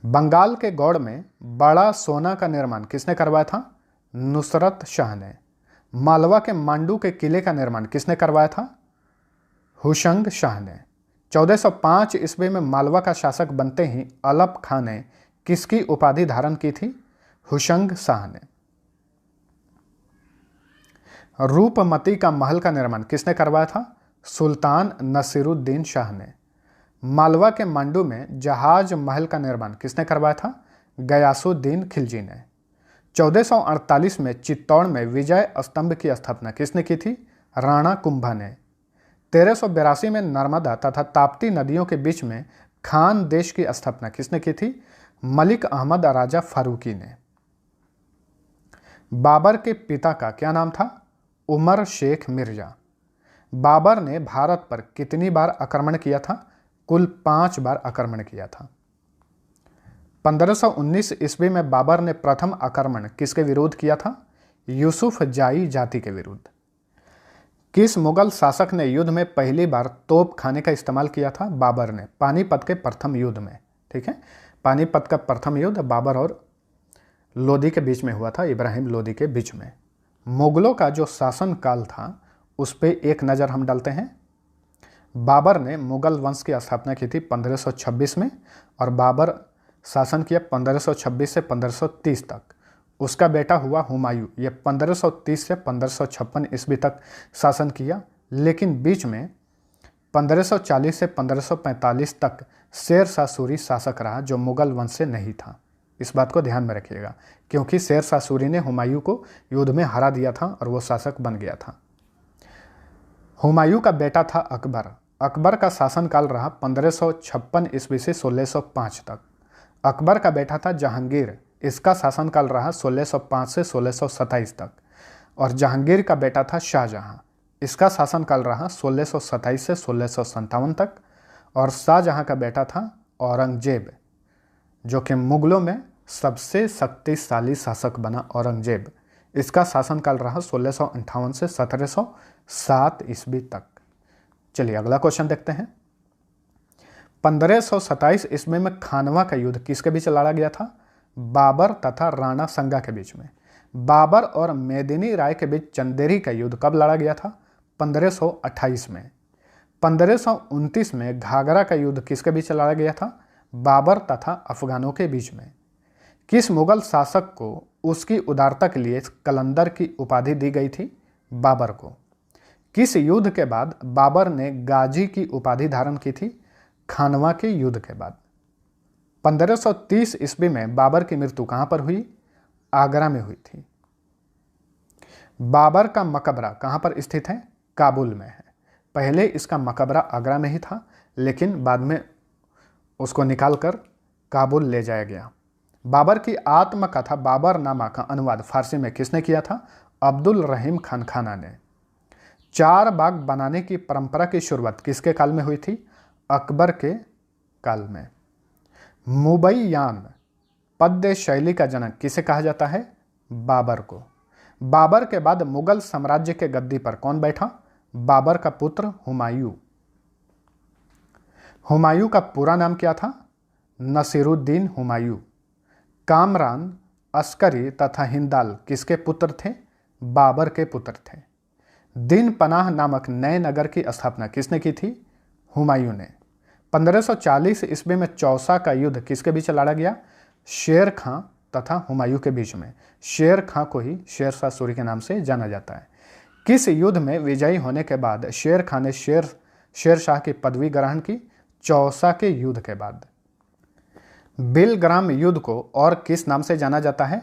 बंगाल के गौड़ में बड़ा सोना का निर्माण किसने करवाया था? नुसरत शाह ने। मालवा के मांडू के किले का निर्माण किसने करवाया था? हुशंग शाह ने। 1405 ईस्वी में मालवा का शासक बनते ही अलप खां ने किसकी उपाधि धारण की थी? हुशंग शाह ने। रूपमती का महल का निर्माण किसने करवाया था? सुल्तान नसीरुद्दीन शाह ने। मालवा के मांडू में जहाज महल का निर्माण किसने करवाया था? गयासुद्दीन खिलजी ने। 1448 में चित्तौड़ में विजय स्तंभ की स्थापना किसने की थी? राणा कुंभा ने। 1382 में नर्मदा तथा ताप्ती नदियों के बीच में खान देश की स्थापना किसने की थी? मलिक अहमद राजा फारूकी ने। बाबर के पिता का क्या नाम था? उमर शेख मिर्जा। बाबर ने भारत पर कितनी बार आक्रमण किया था? कुल 5 बार आक्रमण किया था। 1519 ईस्वी में बाबर ने प्रथम आक्रमण किसके विरुद्ध किया था? यूसुफ जाई जाति के विरुद्ध। किस मुगल शासक ने युद्ध में पहली बार तोप खाने का इस्तेमाल किया था? बाबर ने। पानीपत के प्रथम युद्ध में। ठीक है, पानीपत का प्रथम युद्ध बाबर और लोदी के बीच में हुआ था, इब्राहिम लोदी के बीच में। मुगलों का जो शासन काल था उस पर एक नज़र हम डालते हैं। बाबर ने मुगल वंश की स्थापना की थी 1526 में और बाबर शासन किया 1526 से 1530 तक। उसका बेटा हुआ हुमायूं, ये 1530 से 1556 ईस्वी तक शासन किया, लेकिन बीच में 1540 से 1545 तक शेर शाह सूरी शासक रहा जो मुगल वंश से नहीं था। इस बात को ध्यान में रखिएगा, क्योंकि शेर शाह सूरी ने हुमायूं को युद्ध में हरा दिया था और वो शासक बन गया था। हुमायूं का बेटा था अकबर। अकबर का शासनकाल रहा 1556 ईस्वी से 1605 तक। अकबर का बेटा था जहांगीर। इसका शासनकाल रहा 1605 से 1627 तक। और जहांगीर का बेटा था शाहजहां। इसका शासनकाल रहा 1627 से 1657 तक। और शाहजहां का बेटा था औरंगजेब, जो कि मुगलों में सबसे शक्तिशाली शासक बना। औरंगजेब, इसका शासनकाल रहा 1658 से 1707 ईस्वी तक। चलिए अगला क्वेश्चन देखते हैं। 1527 ईस्वी में खानवा का युद्ध किसके बीच लड़ा गया था? बाबर तथा राणा संगा के बीच में। बाबर और मेदिनी राय के बीच चंदेरी का युद्ध कब लड़ा गया था? 1528 में। 1529 में घाघरा का युद्ध किसके बीच लड़ा गया था? बाबर तथा अफगानों के बीच में। किस मुगल शासक को उसकी उदारता के लिए कलंदर की उपाधि दी गई थी? बाबर को। किस युद्ध के बाद बाबर ने गाजी की उपाधि धारण की थी? खानवा के युद्ध के बाद। 1530 ईस्वी में बाबर की मृत्यु कहां पर हुई? आगरा में हुई थी। बाबर का मकबरा कहां पर स्थित है? काबुल में है। पहले इसका मकबरा आगरा में ही था, लेकिन बाद में उसको निकालकर काबुल ले जाया गया। बाबर की आत्मकथा बाबरनामा का अनुवाद फारसी में किसने किया था? अब्दुल रहीम खान खाना ने। 4 बाग बनाने की परंपरा की शुरुआत किसके काल में हुई थी? अकबर के काल में। मुबैयान पद्य शैली का जनक किसे कहा जाता है? बाबर को। बाबर के बाद मुगल साम्राज्य के गद्दी पर कौन बैठा? बाबर का पुत्र हुमायूं। हुमायूं का पूरा नाम क्या था? नसीरुद्दीन हुमायूं। कामरान, अस्करी तथा हिंदाल किसके पुत्र थे? बाबर के पुत्र थे। दिन पनाह नामक नए नगर की स्थापना किसने की थी? हुमायूं ने। 1540 ईस्वी में चौसा का युद्ध किसके बीच लड़ा गया? शेर खां तथा हुमायूं के बीच में। शेर खां को ही शेर शाह सूरी के नाम से जाना जाता है। किस युद्ध में विजयी होने के बाद शेर खां ने शेर शाह की पदवी ग्रहण की? चौसा के युद्ध के बाद। बिलग्राम युद्ध को और किस नाम से जाना जाता है?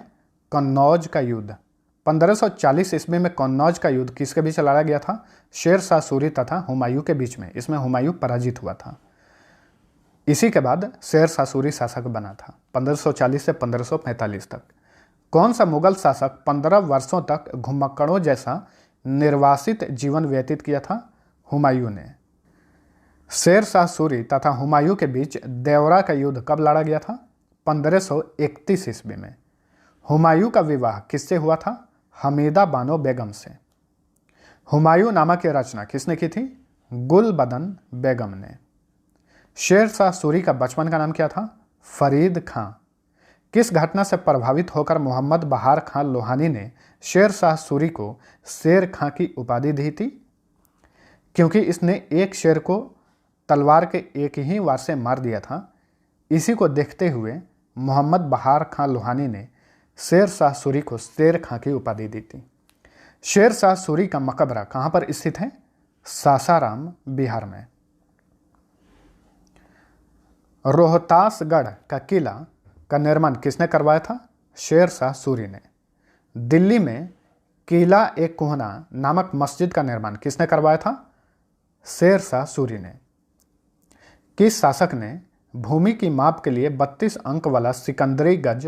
कन्नौज का युद्ध। 1540 ईस्वी में कन्नौज का युद्ध किसके बीच लड़ा गया था? शेर शाह सूरी तथा हुमायूं के बीच में। इसमें हुमायूं पराजित हुआ था। इसी के बाद शेर शाह सूरी शासक बना था 1540 से 1545 तक। कौन सा मुगल शासक 15 वर्षों तक घुमक्कड़ों जैसा निर्वासित जीवन व्यतीत किया था? हुमायूं ने। शेर शाह सूरी तथा हुमायूं के बीच देवरा का युद्ध कब लड़ा गया था? 1531 ईस्वी में। हुमायूं का विवाह किससे हुआ था? हमीदा बानो बेगम से। हुमायूं नामा की रचना किसने की थी? गुलबदन बेगम ने। शेर शाह सूरी का बचपन का नाम क्या था? फरीद खां। किस घटना से प्रभावित होकर मोहम्मद बहार खां लोहानी ने शेर शाह सूरी को शेर खां की उपाधि दी थी? क्योंकि इसने एक शेर को तलवार के एक ही वार से मार दिया था। इसी को देखते हुए मोहम्मद बहार खां लोहानी ने शेर शाह सूरी को शेर खां की उपाधि दी थी। शेर शाह सूरी का मकबरा कहाँ पर स्थित है? सासाराम, बिहार में। रोहतासगढ़ का किला का निर्माण किसने करवाया था? शेर शाह सूरी ने। दिल्ली में किला ए कोहना नामक मस्जिद का निर्माण किसने करवाया था? शेर शाह सूरी ने। किस शासक ने भूमि की माप के लिए 32 अंक वाला सिकंदरी गज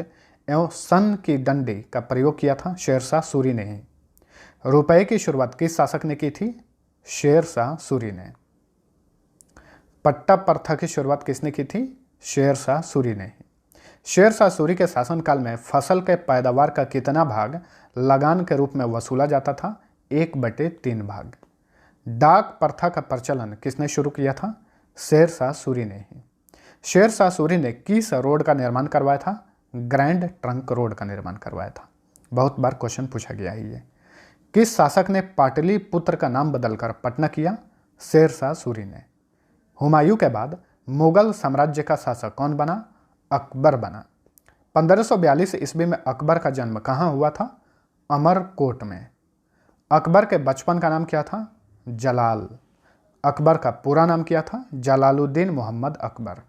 एवं सन की डंडी का प्रयोग किया था? शेर शाह सूरी ने ही। रुपए की शुरुआत किस शासक ने की थी? शेर शाह सूरी ने। पट्टा प्रथा की शुरुआत किसने की थी? शेर शाह सूरी ने ही। शेर शाह सूरी के शासनकाल में फसल के पैदावार का कितना भाग लगान के रूप में वसूला जाता था? 1/3 भाग। डाक प्रथा का प्रचलन किसने शुरू किया था? शेर शाह सूरी ने ही। शेर शाह सूरी ने किस रोड का निर्माण करवाया था? ग्रैंड ट्रंक रोड का निर्माण करवाया था। बहुत बार क्वेश्चन पूछा गया है ये। किस शासक ने पाटलिपुत्र का नाम बदलकर पटना किया? शेर शाह सूरी ने। हुमायूं के बाद मुगल साम्राज्य का शासक कौन बना? अकबर बना। 1542 ईस्वी में अकबर का जन्म कहाँ हुआ था? अमरकोट में। अकबर के बचपन का नाम क्या था? जलाल। अकबर का पूरा नाम क्या था? जलालुद्दीन मोहम्मद अकबर।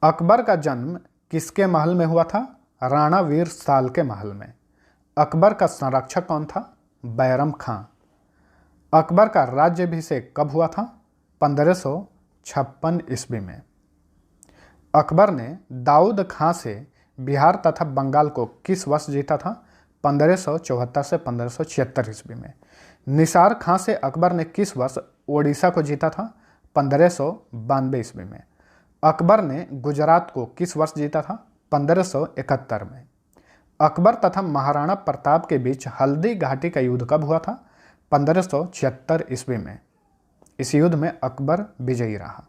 अकबर का जन्म किसके महल में हुआ था? राणा वीर साल के महल में। अकबर का संरक्षक कौन था? बैरम खां। अकबर का राज्याभिषेक कब हुआ था? 1556 ईस्वी में। अकबर ने दाऊद खां से बिहार तथा बंगाल को किस वर्ष जीता था? 1574 से 1576 ईस्वी में। निसार खां से अकबर ने किस वर्ष ओडिशा को जीता था? 1592 ईस्वी में। अकबर ने गुजरात को किस वर्ष जीता था? 1571 में। अकबर तथा महाराणा प्रताप के बीच हल्दी घाटी का युद्ध कब हुआ था? 1576 ईस्वी में। इस युद्ध में अकबर विजयी रहा।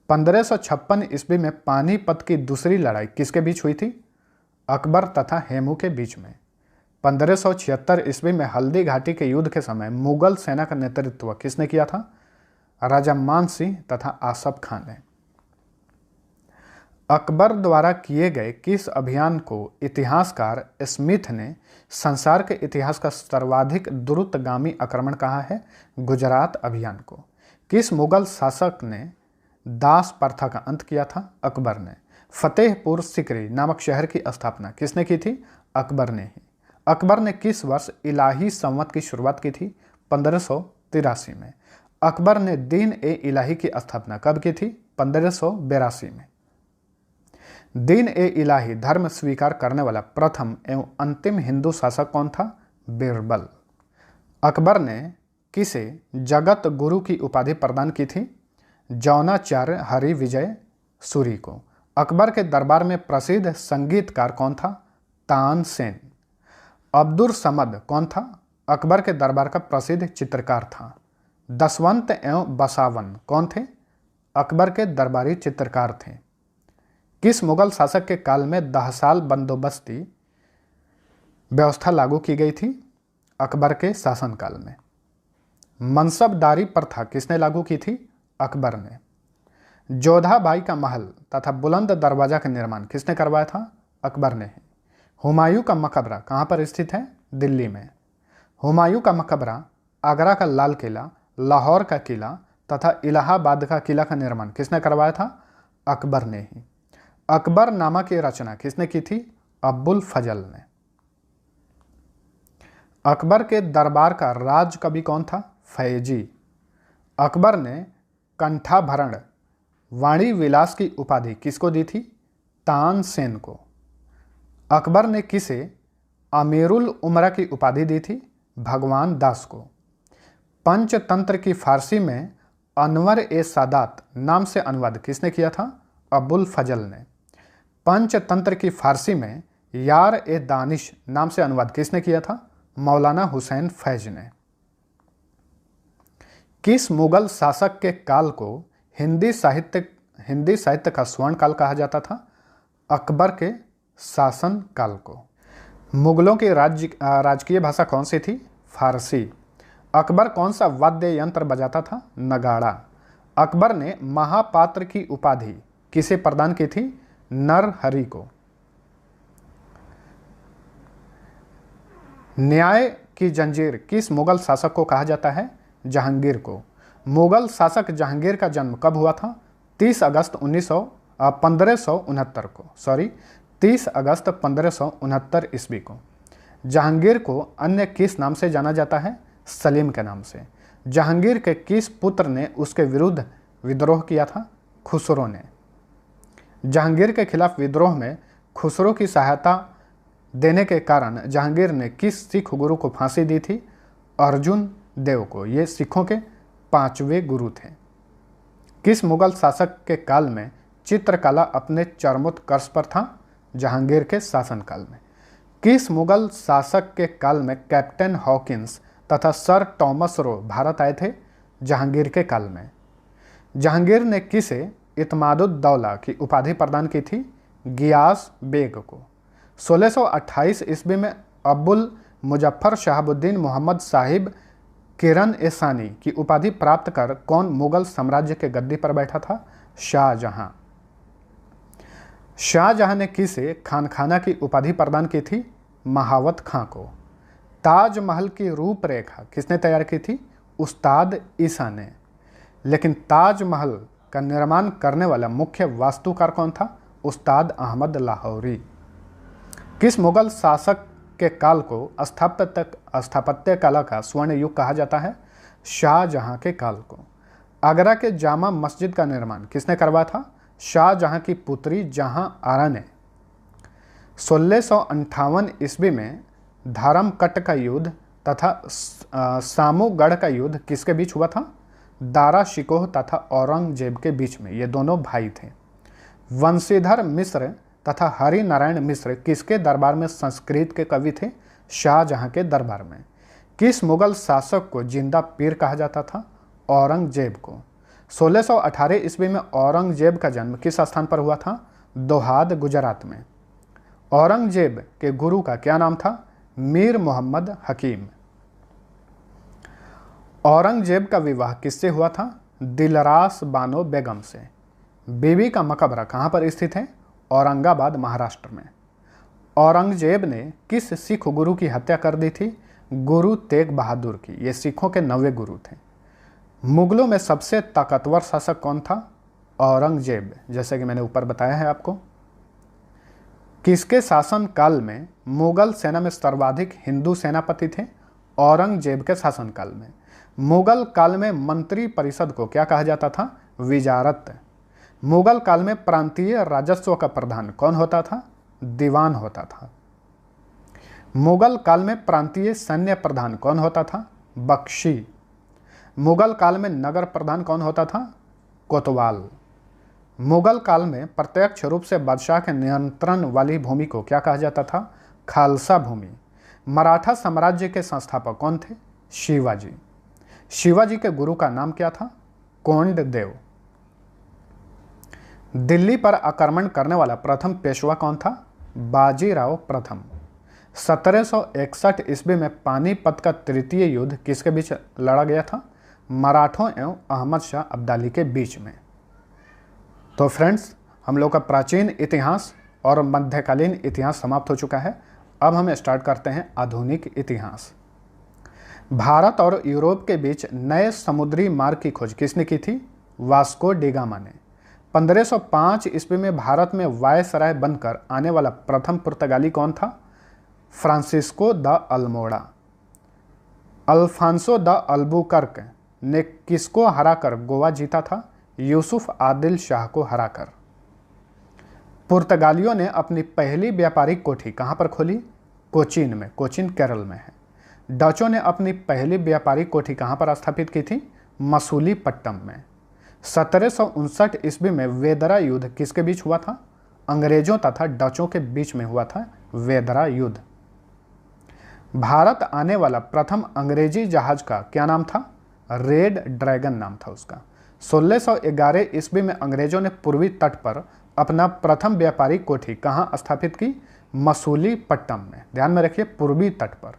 1556 ईस्वी में पानीपत की दूसरी लड़ाई किसके बीच हुई थी? अकबर तथा हेमू के बीच में। 1576 ईस्वी में हल्दी घाटी के युद्ध के समय मुगल सेना का नेतृत्व किसने किया था? राजा मान सिंह तथा आसफ खान ने। अकबर द्वारा किए गए किस अभियान को इतिहासकार स्मिथ ने संसार के इतिहास का सर्वाधिक द्रुतगामी आक्रमण कहा है? गुजरात अभियान को। किस मुगल शासक ने दास प्रथा का अंत किया था? अकबर ने। फतेहपुर सिकरी नामक शहर की स्थापना किसने की थी? अकबर ने ही। अकबर ने किस वर्ष इलाही संवत की शुरुआत की थी? 1583 में। अकबर ने दीन ए इलाही की स्थापना कब की थी? 1582 में। दीन ए इलाही धर्म स्वीकार करने वाला प्रथम एवं अंतिम हिंदू शासक कौन था? बीरबल। अकबर ने किसे जगत गुरु की उपाधि प्रदान की थी? जौनाचार्य हरि विजय सूरी को। अकबर के दरबार में प्रसिद्ध संगीतकार कौन था? तानसेन। अब्दुल समद कौन था? अकबर के दरबार का प्रसिद्ध चित्रकार था। दसवंत एवं बसावन कौन थे? अकबर के दरबारी चित्रकार थे। किस मुगल शासक के काल में 10 साल बंदोबस्ती व्यवस्था लागू की गई थी? अकबर के शासनकाल में। मनसबदारी प्रथा किसने लागू की थी? अकबर ने। जोधाबाई का महल तथा बुलंद दरवाजा का निर्माण किसने करवाया था? अकबर ने। हुमायूं का मकबरा कहाँ पर स्थित है? दिल्ली में। हुमायूं का मकबरा, आगरा का लाल किला, लाहौर का किला तथा इलाहाबाद का किला का निर्माण किसने करवाया था? अकबर ने ही। अकबरनामा की रचना किसने की थी? अब्बुल फजल ने। अकबर के दरबार का राज कवि कौन था? फैजी। अकबर ने कंठाभरण वाणी विलास की उपाधि किसको दी थी? तानसेन को। अकबर ने किसे अमीरुल उमरा की उपाधि दी थी? भगवान दास को। पंचतंत्र की फारसी में अनवर ए सादात नाम से अनुवाद किसने किया था? अब्बुल फजल ने। पंचतंत्र की फारसी में यार ए दानिश नाम से अनुवाद किसने किया था? मौलाना हुसैन फैज ने। किस मुगल शासक के काल को हिंदी साहित्य का स्वर्ण काल कहा जाता था? अकबर के शासन काल को। मुगलों की राजकीय भाषा कौन सी थी? फारसी। अकबर कौन सा वाद्य यंत्र बजाता था? नगाड़ा। अकबर ने महापात्र की उपाधि किसे प्रदान की थी? नरहरि को। न्याय की जंजीर किस मुगल शासक को कहा जाता है? जहांगीर को। मुगल शासक जहांगीर का जन्म कब हुआ था? 30 अगस्त 1569 को। 30 अगस्त 1569 ईस्वी को। जहांगीर को अन्य किस नाम से जाना जाता है? सलीम के नाम से। जहांगीर के किस पुत्र ने उसके विरुद्ध विद्रोह किया था? खुसरो ने। जहांगीर के खिलाफ विद्रोह में खुसरो की सहायता देने के कारण जहांगीर ने किस सिख गुरु को फांसी दी थी? अर्जुन देव को। ये सिखों के 5वें गुरु थे। किस मुगल शासक के काल में चित्रकला अपने चरमोत्कर्ष पर था? जहांगीर के शासनकाल में। किस मुगल शासक के काल में कैप्टन हॉकिंस तथा सर टॉमस रो भारत आए थे? जहांगीर के काल में। जहांगीर ने किसे इत्मादुद्दौला की उपाधि प्रदान की थी? गियास बेग को। 1628 ईस्वी में अब्बुल मुजफ्फर शहाबुद्दीन मोहम्मद साहिब किरण-ए-सानी की उपाधि प्राप्त कर कौन मुगल साम्राज्य के गद्दी पर बैठा था? शाहजहां। शाहजहां ने किसे खानखाना की उपाधि प्रदान की थी? महावत खां को। ताजमहल की रूपरेखा किसने तैयार की थी? उस्ताद ईसा ने। लेकिन ताजमहल का निर्माण करने वाला मुख्य वास्तुकार कौन था? उस्ताद अहमद लाहौरी। किस मुगल शासक के काल को स्थापत्य कला का स्वर्ण युग कहा जाता है? शाहजहां के काल को। आगरा के जामा मस्जिद का निर्माण किसने करवाया था? शाहजहां की पुत्री जहां आरा ने। 1658 ईस्वी में धर्मकट का युद्ध तथा सामूगढ़ का युद्ध किसके बीच हुआ था? दारा शिकोह तथा औरंगजेब के बीच में। ये दोनों भाई थे। वंशीधर मिश्र तथा हरि नारायण मिश्र किसके दरबार में संस्कृत के कवि थे? शाहजहां के दरबार में। किस मुगल शासक को जिंदा पीर कहा जाता था? औरंगजेब को। 1618 ईस्वी में औरंगजेब का जन्म किस स्थान पर हुआ था? दोहाद, गुजरात में। औरंगजेब के गुरु का क्या नाम था? मीर मोहम्मद हकीम। औरंगजेब का विवाह किससे हुआ था? दिलरास बानो बेगम से। बीबी का मकबरा कहाँ पर स्थित है? औरंगाबाद, महाराष्ट्र में। औरंगजेब ने किस सिख गुरु की हत्या कर दी थी? गुरु तेग बहादुर की। ये सिखों के 9वें गुरु थे। मुगलों में सबसे ताकतवर शासक कौन था? औरंगजेब, जैसे कि मैंने ऊपर बताया है आपको। किसके शासन काल में मुगल सेना में सर्वाधिक हिंदू सेनापति थे? औरंगजेब के शासनकाल में। मुगल काल में मंत्री परिषद को क्या कहा जाता था? विजारत। मुगल काल में प्रांतीय राजस्व का प्रधान कौन होता था? दीवान होता था। मुगल काल में प्रांतीय सैन्य प्रधान कौन होता था? बख्शी। मुगल काल में नगर प्रधान कौन होता था? कोतवाल। मुगल काल में प्रत्यक्ष रूप से बादशाह के नियंत्रण वाली भूमि को क्या कहा जाता था? खालसा भूमि। मराठा साम्राज्य के संस्थापक कौन थे? शिवाजी। शिवाजी के गुरु का नाम क्या था? कोंडदेव। दिल्ली पर आक्रमण करने वाला प्रथम पेशवा कौन था? बाजीराव प्रथम। 1761 ईस्वी में पानीपत का तृतीय युद्ध किसके बीच लड़ा गया था? मराठों एवं अहमद शाह अब्दाली के बीच में। तो फ्रेंड्स, हम लोग का प्राचीन इतिहास और मध्यकालीन इतिहास समाप्त हो चुका है। अब हम स्टार्ट करते हैं आधुनिक इतिहास। भारत और यूरोप के बीच नए समुद्री मार्ग की खोज किसने की थी? वास्को डी गामा ने। 1505 ईस्वी में भारत में वायसराय बनकर आने वाला प्रथम पुर्तगाली कौन था? Francisco de Almora. Alfonso de Albuquerque ने किसको हराकर गोवा जीता था? यूसुफ आदिल शाह को हराकर। पुर्तगालियों ने अपनी पहली व्यापारिक कोठी कहाँ पर खोली? कोचीन में। कोचीन केरल में है। डचों ने अपनी पहली व्यापारिक कोठी कहाँ पर स्थापित की थी? मसूलीपट्टम में। 1759 ईस्वी में वेदरा युद्ध किसके बीच हुआ था? अंग्रेजों तथा डचों के बीच में हुआ था वेदरा युद्ध। भारत आने वाला प्रथम अंग्रेजी जहाज का क्या नाम था? रेड ड्रैगन नाम था उसका। 1611 ईस्वी में अंग्रेजों ने पूर्वी तट पर अपना प्रथम व्यापारिक कोठी कहाँ स्थापित की? मसूलीपट्टनम में। ध्यान में रखिए, पूर्वी तट पर।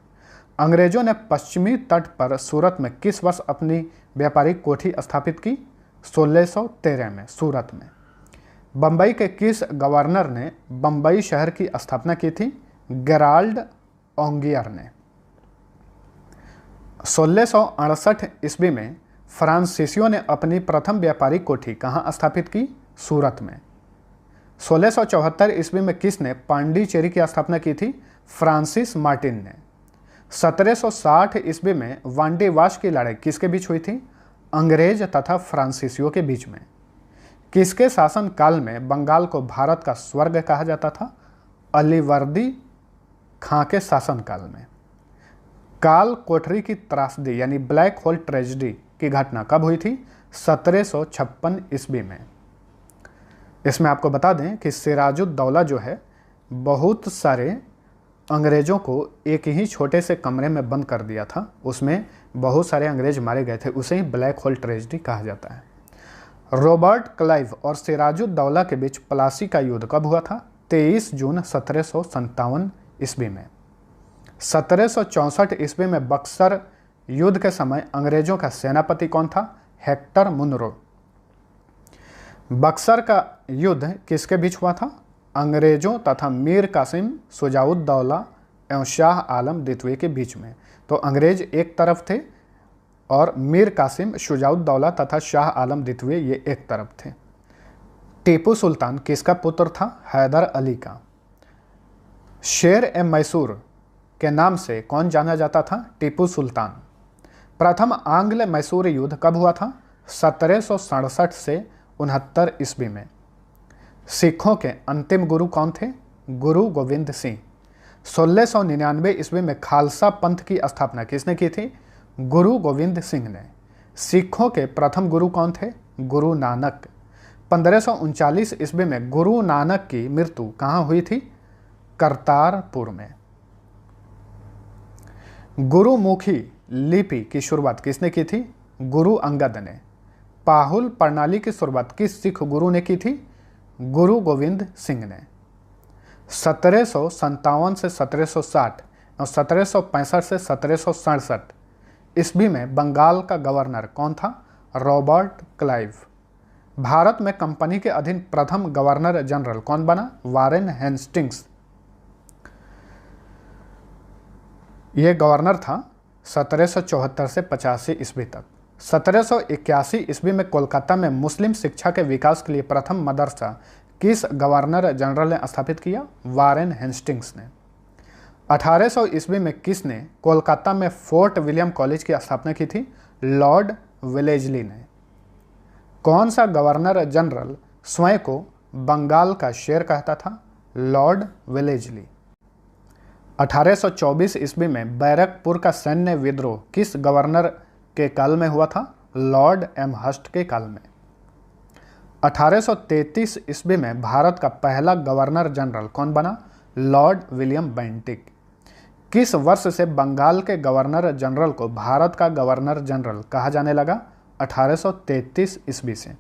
अंग्रेजों ने पश्चिमी तट पर सूरत में किस वर्ष अपनी व्यापारिक कोठी स्थापित की? 1613 में सूरत में। बम्बई के किस गवर्नर ने बम्बई शहर की स्थापना की थी? गेराल्ड ओंगियर ने। 1668 ईस्वी में फ्रांसीसियों ने अपनी प्रथम व्यापारिक कोठी कहाँ स्थापित की? सूरत में। 1674 ईस्वी में किसने पांडिचेरी की स्थापना की थी? फ्रांसिस मार्टिन ने। 1760 ईस्वी में वांडीवाश की लड़ाई किसके बीच हुई थी? अंग्रेज तथा फ्रांसीसियों के बीच में। किसके शासन काल में बंगाल को भारत का स्वर्ग कहा जाता था? अलीवर्दी खां के शासन काल में। काल कोठरी की त्रासदी यानी ब्लैक होल ट्रेजेडी की घटना कब हुई थी? 1756 ईस्वी में। इसमें आपको बता दें कि सिराजुद्दौला जो है बहुत सारे अंग्रेजों को एक ही छोटे से कमरे में बंद कर दिया था, उसमें बहुत सारे अंग्रेज मारे गए थे, उसे ही ब्लैक होल ट्रेजेडी कहा जाता है। रॉबर्ट क्लाइव और सिराजुद्दौला के बीच प्लासी का युद्ध कब हुआ था? 23 जून 1757 ईस्वी में। 1764 ईस्वी में बक्सर युद्ध के समय अंग्रेजों का सेनापति कौन था? Hector Munro. बक्सर का युद्ध किसके बीच हुआ था? अंग्रेजों तथा मीर कासिम शुजाउद्दौला एवं शाह आलम द्वितीय के बीच में। तो अंग्रेज एक तरफ थे और मीर कासिम शुजाउद्दौला तथा शाह आलम द्वितीय ये एक तरफ थे। टीपू सुल्तान किसका पुत्र था? हैदर अली का। शेर ए मैसूर के नाम से कौन जाना जाता था? टीपू सुल्तान। प्रथम आंग्ल मैसूर युद्ध कब हुआ था? 1767 से 69 ईस्वी में। सिखों के अंतिम गुरु कौन थे? गुरु गोविंद सिंह। 1699 ईस्वी में खालसा पंथ की स्थापना किसने की थी? गुरु गोविंद सिंह ने। सिखों के प्रथम गुरु कौन थे? गुरु नानक। 1539 ईस्वी में गुरु नानक की मृत्यु कहाँ हुई थी? करतारपुर में। गुरुमुखी लिपि की शुरुआत किसने की थी? गुरु अंगद ने। पाहुल प्रणाली की शुरुआत किस सिख गुरु ने की थी? गुरु गोविंद सिंह ने। 1757 से 1760 और 1765 से 1767 ईस्वी में बंगाल का गवर्नर कौन था? Robert Clive. भारत में कंपनी के अधीन प्रथम गवर्नर जनरल कौन बना? Warren Hastings. यह गवर्नर था 1774 से 85 ईस्वी तक। 1781 ईस्वी में कोलकाता में मुस्लिम शिक्षा के विकास के लिए प्रथम मदरसा किस गवर्नर जनरल ने स्थापित किया? वारेन हेस्टिंग्स ने। 1800 ईस्वी में किसने कोलकाता में फोर्ट विलियम कॉलेज की स्थापना की थी? लॉर्ड वेलेजली ने। कौन सा गवर्नर जनरल स्वयं को बंगाल का शेर कहता था? Lord Wellesley. 1824 ईस्वी में बैरकपुर का सैन्य विद्रोह किस गवर्नर के काल में हुआ था? लॉर्ड एमहर्स्ट के काल में। 1833 ईस्वी में भारत का पहला गवर्नर जनरल कौन बना? Lord William Bentinck. किस वर्ष से बंगाल के गवर्नर जनरल को भारत का गवर्नर जनरल कहा जाने लगा? 1833 ईस्वी से।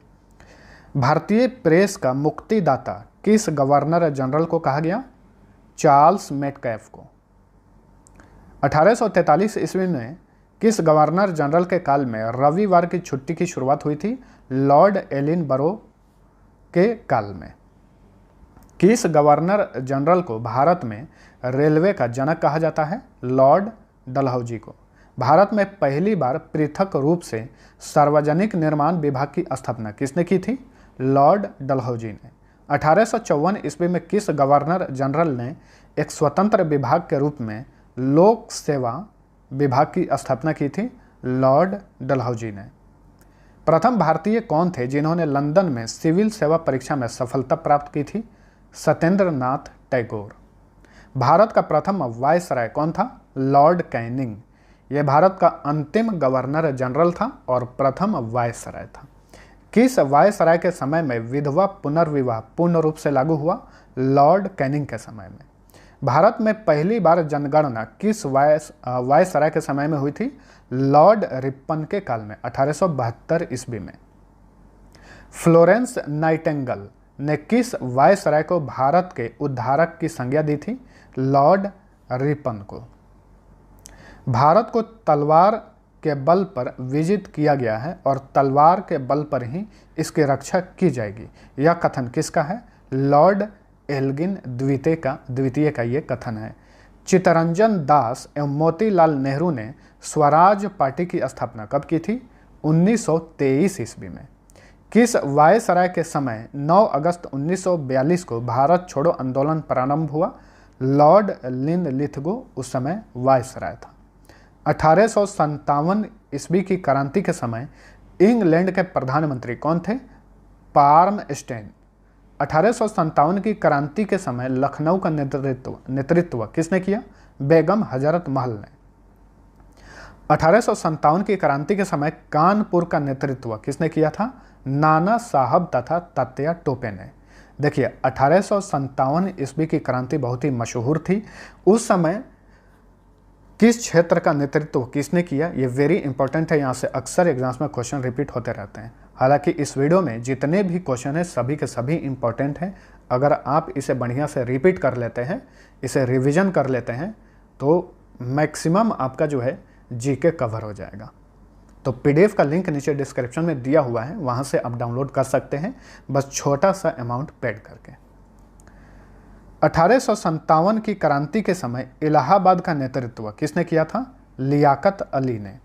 भारतीय प्रेस का मुक्तिदाता किस गवर्नर जनरल को कहा गया? चार्ल्स मेटकैफ को। 1843 ईस्वी में किस गवर्नर जनरल के काल में रविवार की छुट्टी की शुरुआत हुई थी? लॉर्ड एलिनबरो के काल में। किस गवर्नर जनरल को भारत में रेलवे का जनक कहा जाता है? लॉर्ड डलहौजी को। भारत में पहली बार पृथक रूप से सार्वजनिक निर्माण विभाग की स्थापना किसने की थी? लॉर्ड डलहौजी ने। 1854 ईस्वी में किस गवर्नर जनरल ने एक स्वतंत्र विभाग के रूप में लोक सेवा विभाग की स्थापना की थी? लॉर्ड डलहौजी ने। प्रथम भारतीय कौन थे जिन्होंने लंदन में सिविल सेवा परीक्षा में सफलता प्राप्त की थी? सत्येंद्र नाथ टैगोर। भारत का प्रथम वायसराय कौन था? Lord Canning. यह भारत का अंतिम गवर्नर जनरल था और प्रथम वायसराय था। किस वायसराय के समय में विधवा पुनर्विवाह पूर्ण रूप से लागू हुआ? लॉर्ड कैनिंग के समय में। भारत में पहली बार जनगणना किस वायसराय के समय में हुई थी? लॉर्ड रिपन के काल में 1872 ईस्वी में। फ्लोरेंस नाइटिंगेल ने किस वायसराय को भारत के उद्धारक की संज्ञा दी थी? लॉर्ड रिपन को। भारत को तलवार के बल पर विजित किया गया है और तलवार के बल पर ही इसकी रक्षा की जाएगी, यह कथन किसका है? लॉर्ड एल्गिन द्वितीय का ये कथन है। चित्तरंजन दास एवं मोतीलाल नेहरू ने स्वराज पार्टी की स्थापना कब की थी? 1923 ईस्वी में। किस वायसराय के समय 9 अगस्त 1942 को भारत छोड़ो आंदोलन प्रारंभ हुआ? लॉर्ड लिनलिथगो उस समय वायसराय था। 1857 ईस्वी की क्रांति के समय इंग्लैंड के प्रधानमंत्री कौन थे? पाल्मस्टोन। 1857 की क्रांति के समय लखनऊ का नेतृत्व किसने किया? बेगम हजरत महल ने। 1857 की क्रांति के समय कानपुर का नेतृत्व किसने किया था? नाना साहब तथा तात्या टोपे ने। देखिए 1857 ईस्वी की क्रांति बहुत ही मशहूर थी। उस समय किस क्षेत्र का नेतृत्व किसने किया? ये वेरी इंपॉर्टेंट है, यहाँ से अक्सर एग्जाम्स में क्वेश्चन रिपीट होते रहते हैं। हालांकि इस वीडियो में जितने भी क्वेश्चन हैं सभी के सभी इंपॉर्टेंट हैं। अगर आप इसे बढ़िया से रिपीट कर लेते हैं, इसे रिवीजन कर लेते हैं, तो मैक्सिमम आपका जो है जीके कवर हो जाएगा। तो पीडीएफ का लिंक नीचे डिस्क्रिप्शन में दिया हुआ है, वहाँ से आप डाउनलोड कर सकते हैं, बस छोटा सा अमाउंट पेड करके। 1857 की क्रांति के समय इलाहाबाद का नेतृत्व किसने किया था? लियाकत अली ने।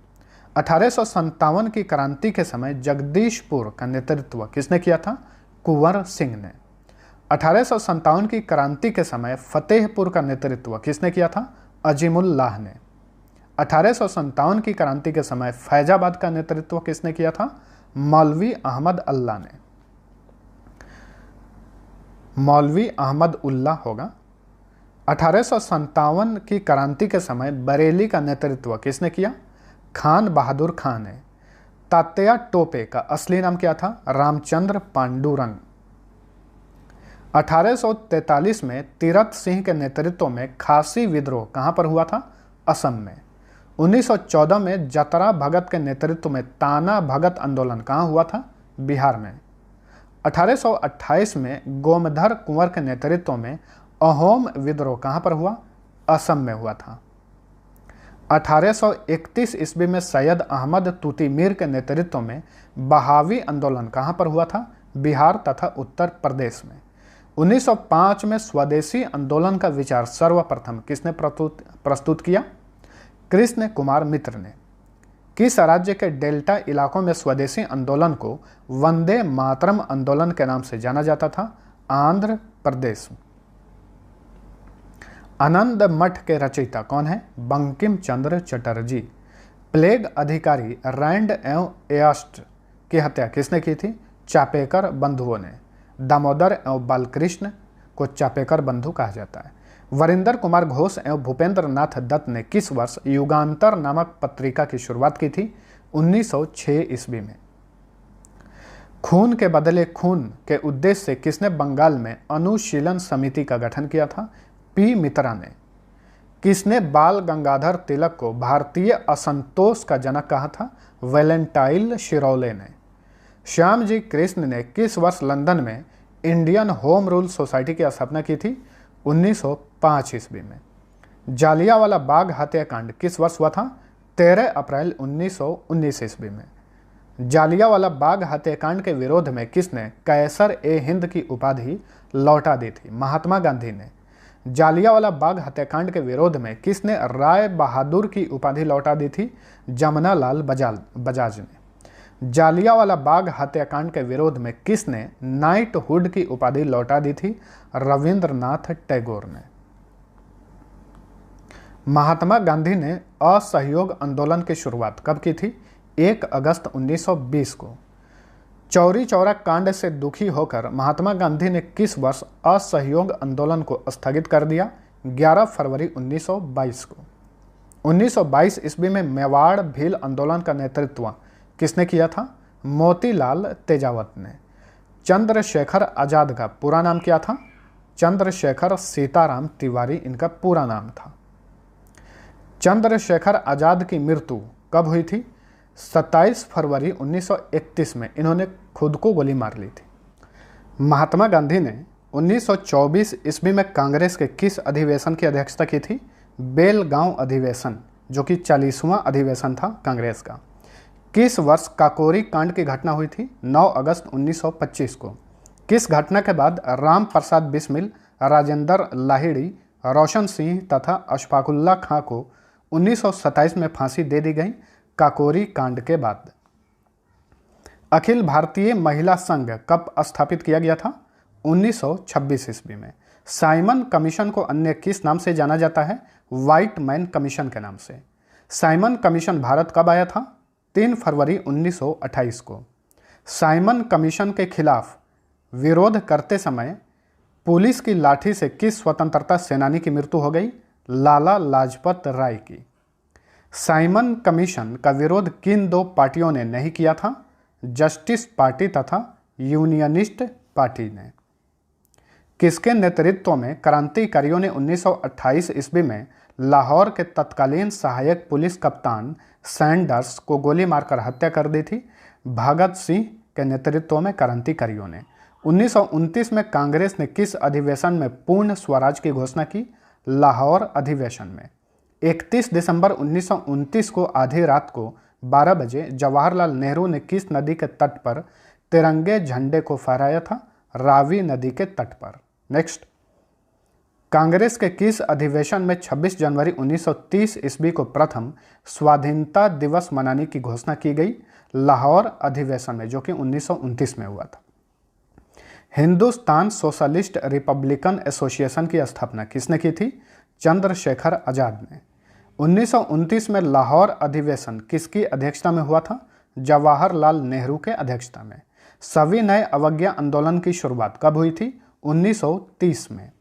1857 की क्रांति के समय जगदीशपुर का नेतृत्व किसने किया था? कुंवर सिंह ने। 1857 की क्रांति के समय फतेहपुर का नेतृत्व किसने किया था? अजीमुल्लाह ने। 1857 की क्रांति के समय फैजाबाद का नेतृत्व किसने किया था? मौलवी अहमद अल्लाह ने। मौलवी अहमद उल्लाह होगा। 1857 की क्रांति के समय बरेली का नेतृत्व किसने किया? खान बहादुर खान ने। तात्या टोपे का असली नाम क्या था? रामचंद्र पांडुरंग। 1843 में तीरथ सिंह के नेतृत्व में खासी विद्रोह कहां पर हुआ था? असम में। 1914 में जतरा भगत के नेतृत्व में ताना भगत आंदोलन कहां हुआ था? बिहार में। 1828 में गोमधर कुंवर के नेतृत्व में अहोम विद्रोह कहां पर हुआ? असम में हुआ था। 1831 ईस्वी में सैयद अहमद तूती मीर के नेतृत्व में बहावी आंदोलन कहां पर हुआ था? बिहार तथा उत्तर प्रदेश में। 1905 में स्वदेशी आंदोलन का विचार सर्वप्रथम किसने प्रस्तुत किया? कृष्ण कुमार मित्र ने। किस राज्य के डेल्टा इलाकों में स्वदेशी आंदोलन को वंदे मातरम आंदोलन के नाम से जाना जाता था? आंध्र प्रदेश। आनंद मठ के रचयिता कौन है? बंकिम चंद्र चटर्जी। प्लेग अधिकारी रैंड एवं एयस्ट की हत्या किसने की थी? चापेकर बंधुओं ने। दामोदर एवं बालकृष्ण को चापेकर बंधु कहा जाता है। वरिंदर कुमार घोष एवं भूपेंद्र नाथ दत्त ने किस वर्ष युगांतर नामक पत्रिका की शुरुआत की थी? 1906 ईस्वी में। खून के बदले खून के उद्देश्य से किसने बंगाल में अनुशीलन समिति का गठन किया था? पी मित्रा ने। किसने बाल गंगाधर तिलक को भारतीय असंतोष का जनक कहा था? वैलेंटाइन शिरोले ने। श्यामजी कृष्ण ने किस वर्ष लंदन में इंडियन होम रूल सोसाइटी की स्थापना की थी? 1905 ईस्वी में। जालियांवाला बाग हत्याकांड किस वर्ष हुआ था? 13 अप्रैल 1919 ईस्वी में। जालियांवाला बाग हत्याकांड के विरोध में किसने कैसर ए हिंद की उपाधि लौटा दी थी? महात्मा गांधी ने। जालियांवाला बाग हत्याकांड के विरोध में किसने राय बहादुर की उपाधि लौटा दी थी? जमनालाल बजाज ने। जालियांवाला बाग हत्याकांड के विरोध में किसने नाइटहुड की उपाधि लौटा दी थी? रविंद्रनाथ टैगोर ने। महात्मा गांधी ने असहयोग आंदोलन की शुरुआत कब की थी? 1 अगस्त 1920 को। चौरी चौरा कांड से दुखी होकर महात्मा गांधी ने किस वर्ष असहयोग आंदोलन को स्थगित कर दिया? 11 फरवरी 1922 को। 1922 ईस्वी में मेवाड़ भील आंदोलन का नेतृत्व किसने किया था? मोतीलाल तेजावत ने। चंद्रशेखर आजाद का पूरा नाम क्या था? चंद्रशेखर सीताराम तिवारी इनका पूरा नाम था। चंद्रशेखर आज़ाद की मृत्यु कब हुई थी? 27 फरवरी 1931 में इन्होंने खुद को गोली मार ली थी। महात्मा गांधी ने 1924 ईस्वी में कांग्रेस के किस अधिवेशन की अध्यक्षता की थी? बेलगांव अधिवेशन, जो कि 40वां अधिवेशन था कांग्रेस का। किस वर्ष काकोरी कांड की घटना हुई थी? 9 अगस्त 1925 को। किस घटना के बाद राम प्रसाद बिस्मिल, राजेंद्र लाहिड़ी, रोशन सिंह तथा अशफाकुल्ला खां को 1927 में फांसी दे दी गई? काकोरी कांड के बाद। अखिल भारतीय महिला संघ कब स्थापित किया गया था? 1926 ईस्वी में। साइमन कमीशन को अन्य किस नाम से जाना जाता है? व्हाइट मैन कमीशन के नाम से। साइमन कमीशन भारत कब आया था? 3 फरवरी 1928 को। साइमन कमीशन के खिलाफ विरोध करते समय पुलिस की लाठी से किस स्वतंत्रता सेनानी की मृत्यु हो गई? लाला लाजपत राय की। साइमन कमीशन का विरोध किन दो पार्टियों ने नहीं किया था? जस्टिस पार्टी तथा यूनियनिस्ट पार्टी ने। किसके नेतृत्व में क्रांतिकारियों ने 1928 ईस्वी में लाहौर के तत्कालीन सहायक पुलिस कप्तान सैंडर्स को गोली मारकर हत्या कर दी थी? भगत सिंह के नेतृत्व में क्रांतिकारियों ने। 1929 में कांग्रेस ने किस अधिवेशन में पूर्ण स्वराज की घोषणा की? लाहौर अधिवेशन में। 31 दिसंबर 1929 को आधी रात को 12 बजे जवाहरलाल नेहरू ने किस नदी के तट पर तिरंगे झंडे को फहराया था? रावी नदी के तट पर। नेक्स्ट, कांग्रेस के किस अधिवेशन में 26 जनवरी 1930 ईस्वी को प्रथम स्वाधीनता दिवस मनाने की घोषणा की गई? लाहौर अधिवेशन में, जो कि 1929 में हुआ था। हिंदुस्तान सोशलिस्ट रिपब्लिकन एसोसिएशन की स्थापना किसने की थी? चंद्रशेखर आज़ाद ने। 1929 में लाहौर अधिवेशन किसकी अध्यक्षता में हुआ था? जवाहरलाल नेहरू के अध्यक्षता में। सविनय अवज्ञा आंदोलन की शुरुआत कब हुई थी? 1930 में।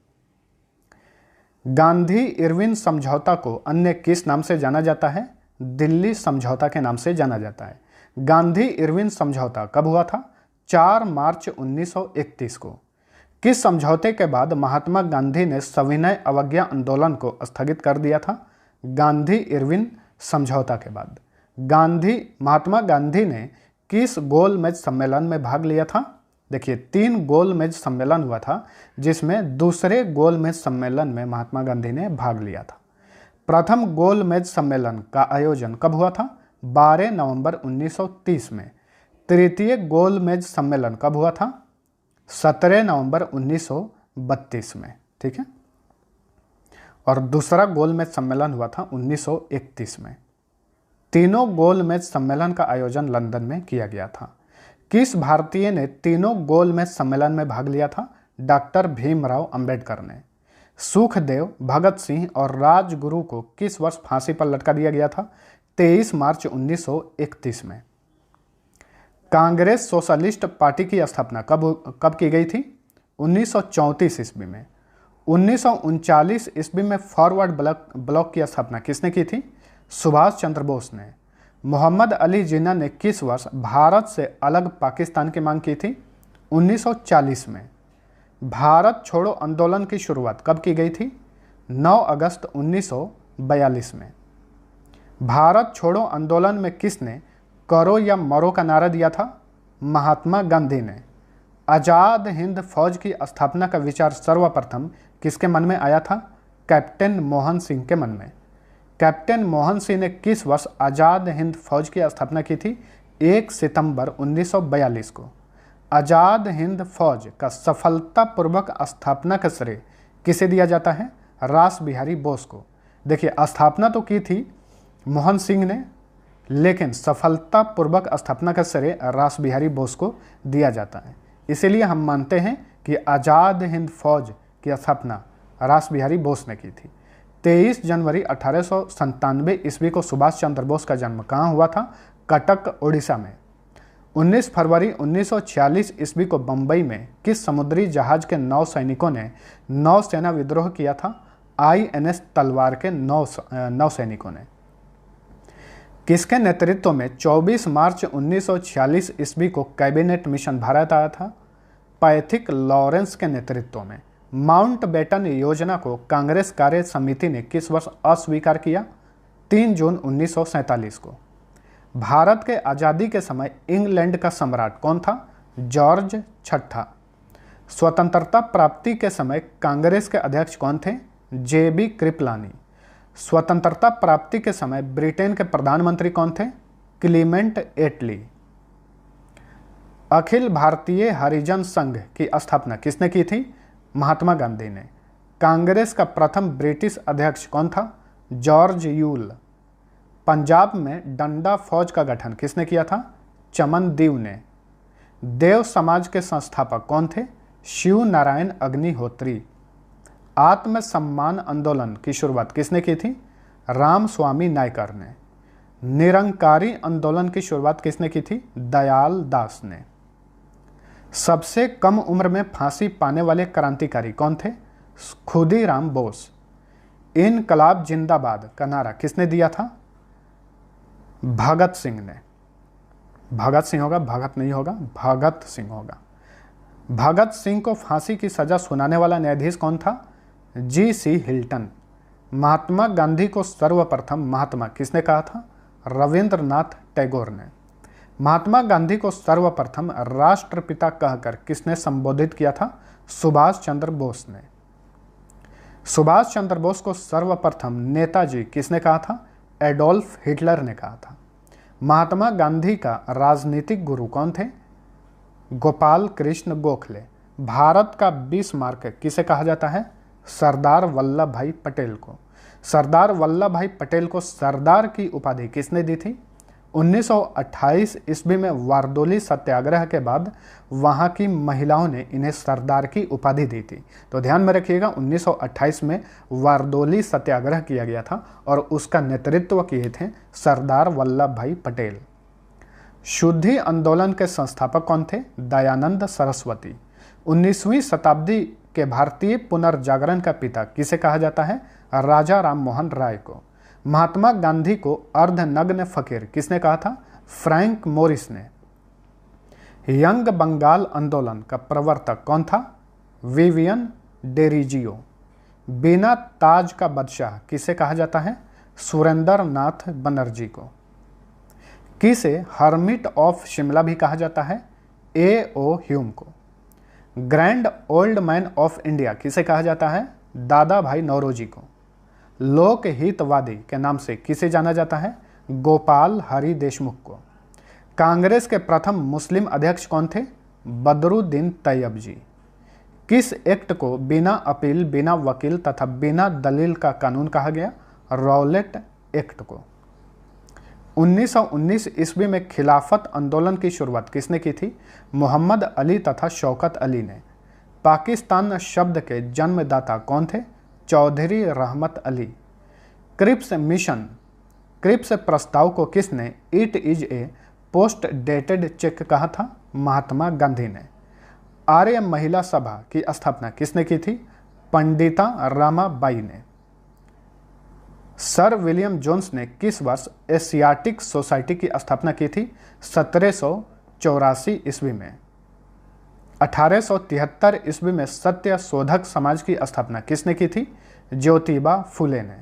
गांधी इरविन समझौता को अन्य किस नाम से जाना जाता है? दिल्ली समझौता के नाम से जाना जाता है। गांधी इरविन समझौता कब हुआ था? 4 मार्च 1931 को। किस समझौते के बाद महात्मा गांधी ने सविनय अवज्ञा आंदोलन को स्थगित कर दिया था? गांधी इरविन समझौता के बाद। महात्मा गांधी ने किस गोलमेज सम्मेलन में भाग लिया था? देखिए, 3 गोलमेज सम्मेलन हुआ था, जिसमें दूसरे गोलमेज सम्मेलन में महात्मा गांधी ने भाग लिया था। प्रथम गोलमेज सम्मेलन का आयोजन कब हुआ था? 12 नवंबर 1930 में। तृतीय गोलमेज सम्मेलन कब हुआ था? 17 नवंबर 1932 में। ठीक है। और दूसरा गोलमेज सम्मेलन हुआ था 1931 में। तीनों गोलमेज सम्मेलन का आयोजन लंदन में किया गया था। किस भारतीय ने तीनों गोलमेज सम्मेलन में भाग लिया था? डॉक्टर भीमराव अंबेडकर ने। सुखदेव, भगत सिंह और राजगुरु को किस वर्ष फांसी पर लटका दिया गया था? 23 मार्च 1931 में। कांग्रेस सोशलिस्ट पार्टी की स्थापना कब की गई थी? 1934 ईस्वी में। 1939 ईस्वी में फॉरवर्ड ब्लॉक की स्थापना किसने की थी? सुभाष चंद्र बोस ने। मोहम्मद अली जिन्ना ने किस वर्ष भारत से अलग पाकिस्तान की मांग की थी? 1940 में। भारत छोड़ो आंदोलन की शुरुआत कब की गई थी? 9 अगस्त 1942 में। भारत छोड़ो आंदोलन में किसने करो या मरो का नारा दिया था? महात्मा गांधी ने। आज़ाद हिंद फौज की स्थापना का विचार सर्वप्रथम किसके मन में आया था? कैप्टन मोहन सिंह के मन में। कैप्टन मोहन सिंह ने किस वर्ष आज़ाद हिंद फौज की स्थापना की थी? 1 सितंबर 1942 को। आज़ाद हिंद फौज का सफलतापूर्वक स्थापना का श्रेय किसे दिया जाता है? रास बिहारी बोस को। देखिए, स्थापना तो की थी मोहन सिंह ने, लेकिन सफलतापूर्वक स्थापना का श्रेय रास बिहारी बोस को दिया जाता है। इसीलिए हम मानते हैं कि आज़ाद हिंद फौज की स्थापना रास बिहारी बोस ने की थी। 23 जनवरी 1897 ईस्वी को सुभाष चंद्र बोस का जन्म कहाँ हुआ था? कटक, उड़ीसा में। 19 फरवरी 1946 ईस्वी को बंबई में किस समुद्री जहाज के 9 सैनिकों ने नौसेना विद्रोह किया था? INS तलवार के 9 सैनिकों ने। किसके नेतृत्व में 24 मार्च 1946 ईस्वी को कैबिनेट मिशन भारत आया था? पैथिक लॉरेंस के नेतृत्व में। माउंटबेटन योजना को कांग्रेस कार्य समिति ने किस वर्ष अस्वीकार किया? 3 जून 1947 को। भारत के आज़ादी के समय इंग्लैंड का सम्राट कौन था? जॉर्ज छठा। स्वतंत्रता प्राप्ति के समय कांग्रेस के अध्यक्ष कौन थे? JB कृपलानी। स्वतंत्रता प्राप्ति के समय ब्रिटेन के प्रधानमंत्री कौन थे? क्लीमेंट एटली। अखिल भारतीय हरिजन संघ की स्थापना किसने की थी? महात्मा गांधी ने। कांग्रेस का प्रथम ब्रिटिश अध्यक्ष कौन था? George Yule. पंजाब में डंडा फौज का गठन किसने किया था? चमनदीव ने। देव समाज के संस्थापक कौन थे? शिव नारायण अग्निहोत्री। आत्म सम्मान आंदोलन की शुरुआत किसने की थी? रामस्वामी नायकर ने। निरंकारी आंदोलन की शुरुआत किसने की थी? दयाल दास ने। सबसे कम उम्र में फांसी पाने वाले क्रांतिकारी कौन थे? खुदीराम बोस। इनकलाब जिंदाबाद का नारा किसने दिया था? भगत सिंह ने। भगत सिंह होगा, भगत नहीं होगा, भगत सिंह होगा। भगत सिंह को फांसी की सजा सुनाने वाला न्यायाधीश कौन था? G.C. हिल्टन। महात्मा गांधी को सर्वप्रथम महात्मा किसने कहा था? रविंद्रनाथ टैगोर ने। महात्मा गांधी को सर्वप्रथम राष्ट्रपिता कहकर किसने संबोधित किया था? सुभाष चंद्र बोस ने। सुभाष चंद्र बोस को सर्वप्रथम नेताजी किसने कहा था? एडोल्फ हिटलर ने कहा था। महात्मा गांधी का राजनीतिक गुरु कौन थे? गोपाल कृष्ण गोखले। भारत का बिस्मार्क किसे कहा जाता है? सरदार वल्लभ भाई पटेल को। सरदार वल्लभ भाई पटेल को सरदार की उपाधि किसने दी थी? 1928 ईस्वी में वारदोली सत्याग्रह के बाद वहां की महिलाओं ने इन्हें सरदार की उपाधि दी थी। तो ध्यान में रखिएगा, 1928 में वारदोली सत्याग्रह किया गया था और उसका नेतृत्व किए थे सरदार वल्लभ भाई पटेल। शुद्धि आंदोलन के संस्थापक कौन थे? दयानंद सरस्वती। 19वीं शताब्दी के भारतीय पुनर्जागरण का पिता किसे कहा जाता है? राजा राम मोहन राय को। महात्मा गांधी को अर्धनग्न फकीर किसने कहा था? फ्रैंक मोरिस ने। यंग बंगाल आंदोलन का प्रवर्तक कौन था? विवियन डेरिजियो। बिना ताज का बादशाह किसे कहा जाता है? सुरेंद्र नाथ बनर्जी को। किसे हर्मिट ऑफ शिमला भी कहा जाता है? A.O. ह्यूम को। Grand old man of India किसे कहा जाता है? दादा भाई नौरोजी को। लोक हितवादी के नाम से किसे जाना जाता है? गोपाल हरि देशमुख को। कांग्रेस के प्रथम मुस्लिम अध्यक्ष कौन थे? बदरुद्दीन तैयब जी। किस एक्ट को बिना अपील, बिना वकील तथा बिना दलील का कानून कहा गया? रॉलेट एक्ट को। 1919 ईस्वी में खिलाफत आंदोलन की शुरुआत किसने की थी? मोहम्मद अली तथा शौकत अली ने। पाकिस्तान शब्द के जन्मदाता कौन थे? चौधरी रहमत अली। क्रिप्स मिशन, क्रिप्स प्रस्ताव को किसने it is a post dated cheque कहा था? महात्मा गांधी ने। आर्य महिला सभा की स्थापना किसने की थी? पंडिता रामाबाई ने। सर विलियम जोन्स ने किस वर्ष एशियाटिक सोसाइटी की स्थापना की थी? 1784 ईस्वी में। 1873 ईस्वी में सत्य शोधक समाज की स्थापना किसने की थी? ज्योतिबा फुले ने।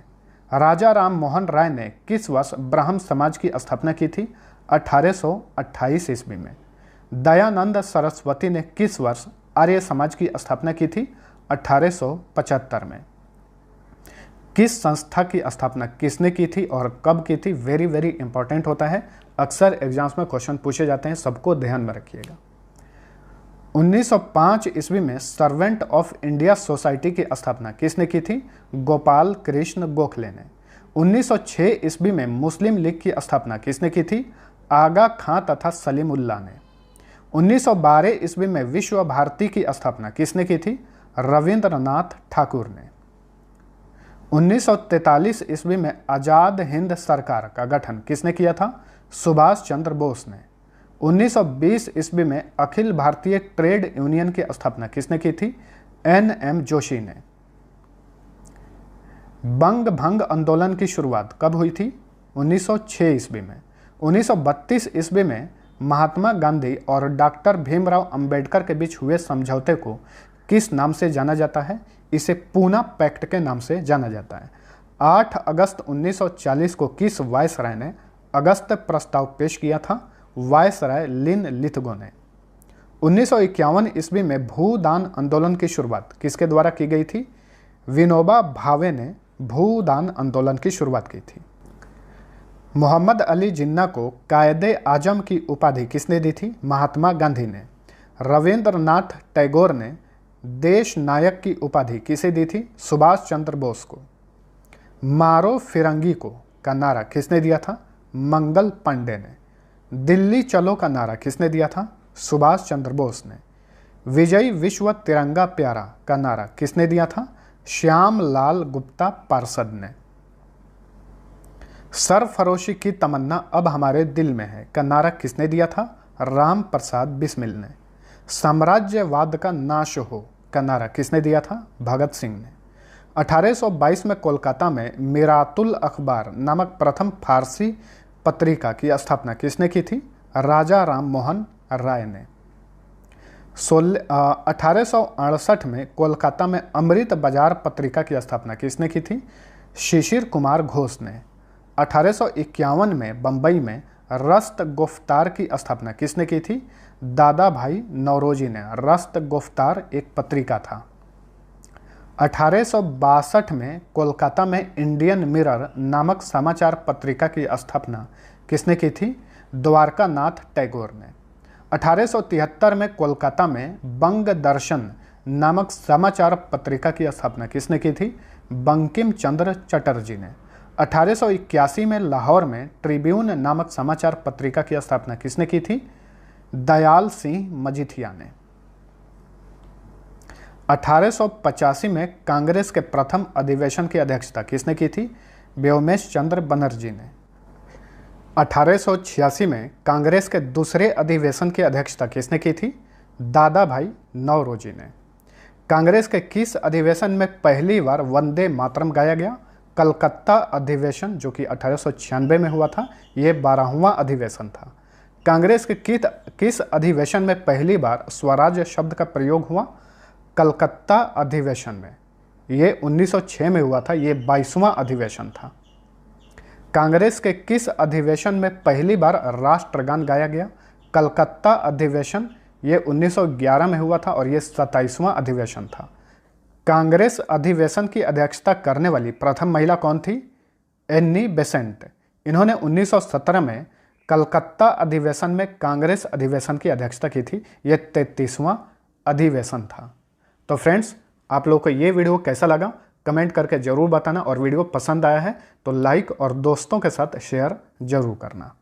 राजा राम मोहन राय ने किस वर्ष ब्राह्म समाज की स्थापना की थी? 1828 ईस्वी में। दयानंद सरस्वती ने किस वर्ष आर्य समाज की स्थापना की थी? 1875 में। किस संस्था की स्थापना किसने की थी और कब की थी? वेरी वेरी इंपॉर्टेंट होता है, अक्सर एग्जाम्स में क्वेश्चन पूछे जाते हैं, सबको ध्यान में रखिएगा। 1905 ईस्वी में सर्वेंट ऑफ इंडिया सोसाइटी की स्थापना किसने की थी? गोपाल कृष्ण गोखले ने। 1906 ईस्वी में मुस्लिम लीग की स्थापना किसने की थी? आगा खां तथा सलीमुल्लाह ने। 1912 ईस्वी में विश्व भारती की स्थापना किसने की थी? रविंद्रनाथ ठाकुर ने। 1943 ईस्वी में आज़ाद हिंद सरकार का गठन किसने किया था? सुभाष चंद्र बोस ने। 1920 ईस्वी में अखिल भारतीय ट्रेड यूनियन की स्थापना किसने की थी? N.M. जोशी ने। बंग भंग आंदोलन की शुरुआत कब हुई थी? 1906 ईस्वी में। 1932 ईस्वी में महात्मा गांधी और डॉक्टर भीमराव अंबेडकर के बीच हुए समझौते को किस नाम से जाना जाता है? इसे पूना पैक्ट के नाम से जाना जाता है। 8 अगस्त 1940 को किस वायसराय ने अगस्त प्रस्ताव पेश किया था? वायसराय लिन लिथगो ने। 1951 ईस्वी में भूदान आंदोलन की शुरुआत किसके द्वारा की गई थी? विनोबा भावे ने भूदान आंदोलन की शुरुआत की थी। मोहम्मद अली जिन्ना को कायदे आजम की उपाधि किसने दी थी? महात्मा गांधी ने। रविंद्रनाथ टैगोर ने देश नायक की उपाधि किसे दी थी? सुभाष चंद्र बोस को। मारो फिरंगी को का नारा किसने दिया था? मंगल पांडे ने। दिल्ली चलो का नारा किसने दिया था? सुभाष चंद्र बोस ने। विजय विश्व तिरंगा प्यारा का नारा किसने दिया था? श्याम लाल गुप्ता पार्षद ने। सरफरोशी की तमन्ना अब हमारे दिल में है का नारा किसने दिया था? राम प्रसाद बिस्मिल ने। साम्राज्यवाद का नाश हो का नारा किसने दिया था? भगत सिंह ने। 1822 में कोलकाता में मिरातुल अखबार नामक प्रथम फारसी पत्रिका की स्थापना किसने की थी? राजा राम मोहन राय ने। 1868 में कोलकाता में अमृत बाजार पत्रिका की स्थापना किसने की थी? शिशिर कुमार घोष ने। 1851 में बंबई में रस्त गुफ्तार की स्थापना किसने की थी? दादा भाई नौरोजी ने। रस्त गुफ्तार एक पत्रिका था। 1862 में कोलकाता में इंडियन मिरर नामक समाचार पत्रिका की स्थापना किसने की थी? द्वारका नाथ टैगोर ने। 1873 में कोलकाता में बंग दर्शन नामक समाचार पत्रिका की स्थापना किसने की थी? बंकिम चंद्र चटर्जी ने। 1881 में लाहौर में ट्रिब्यून नामक समाचार पत्रिका की स्थापना किसने की थी? दयाल सिंह मजीठिया ने। 1885 में कांग्रेस के प्रथम अधिवेशन की अध्यक्षता किसने की थी? व्योमेश चंद्र बनर्जी ने। 1886 में कांग्रेस के दूसरे अधिवेशन की अध्यक्षता किसने की थी? दादा भाई नौरोजी ने। कांग्रेस के किस अधिवेशन में पहली बार वंदे मातरम गाया गया? कलकत्ता अधिवेशन, जो कि 1896 में हुआ था। यह 12वां अधिवेशन था। कांग्रेस के किस अधिवेशन में पहली बार स्वराज शब्द का प्रयोग हुआ? कलकत्ता अधिवेशन में। यह 1906 में हुआ था। यह 22वां अधिवेशन था। कांग्रेस के किस अधिवेशन में पहली बार राष्ट्रगान गाया गया? कलकत्ता अधिवेशन। यह 1911 में हुआ था और यह 27वां अधिवेशन था। कांग्रेस अधिवेशन की अध्यक्षता करने वाली प्रथम महिला कौन थी? Annie Besant. इन्होंने 1917 में कलकत्ता अधिवेशन में कांग्रेस अधिवेशन की अध्यक्षता की थी। यह 33वां अधिवेशन था। तो फ्रेंड्स, आप लोगों को ये वीडियो कैसा लगा कमेंट करके ज़रूर बताना, और वीडियो पसंद आया है तो लाइक और दोस्तों के साथ शेयर ज़रूर करना।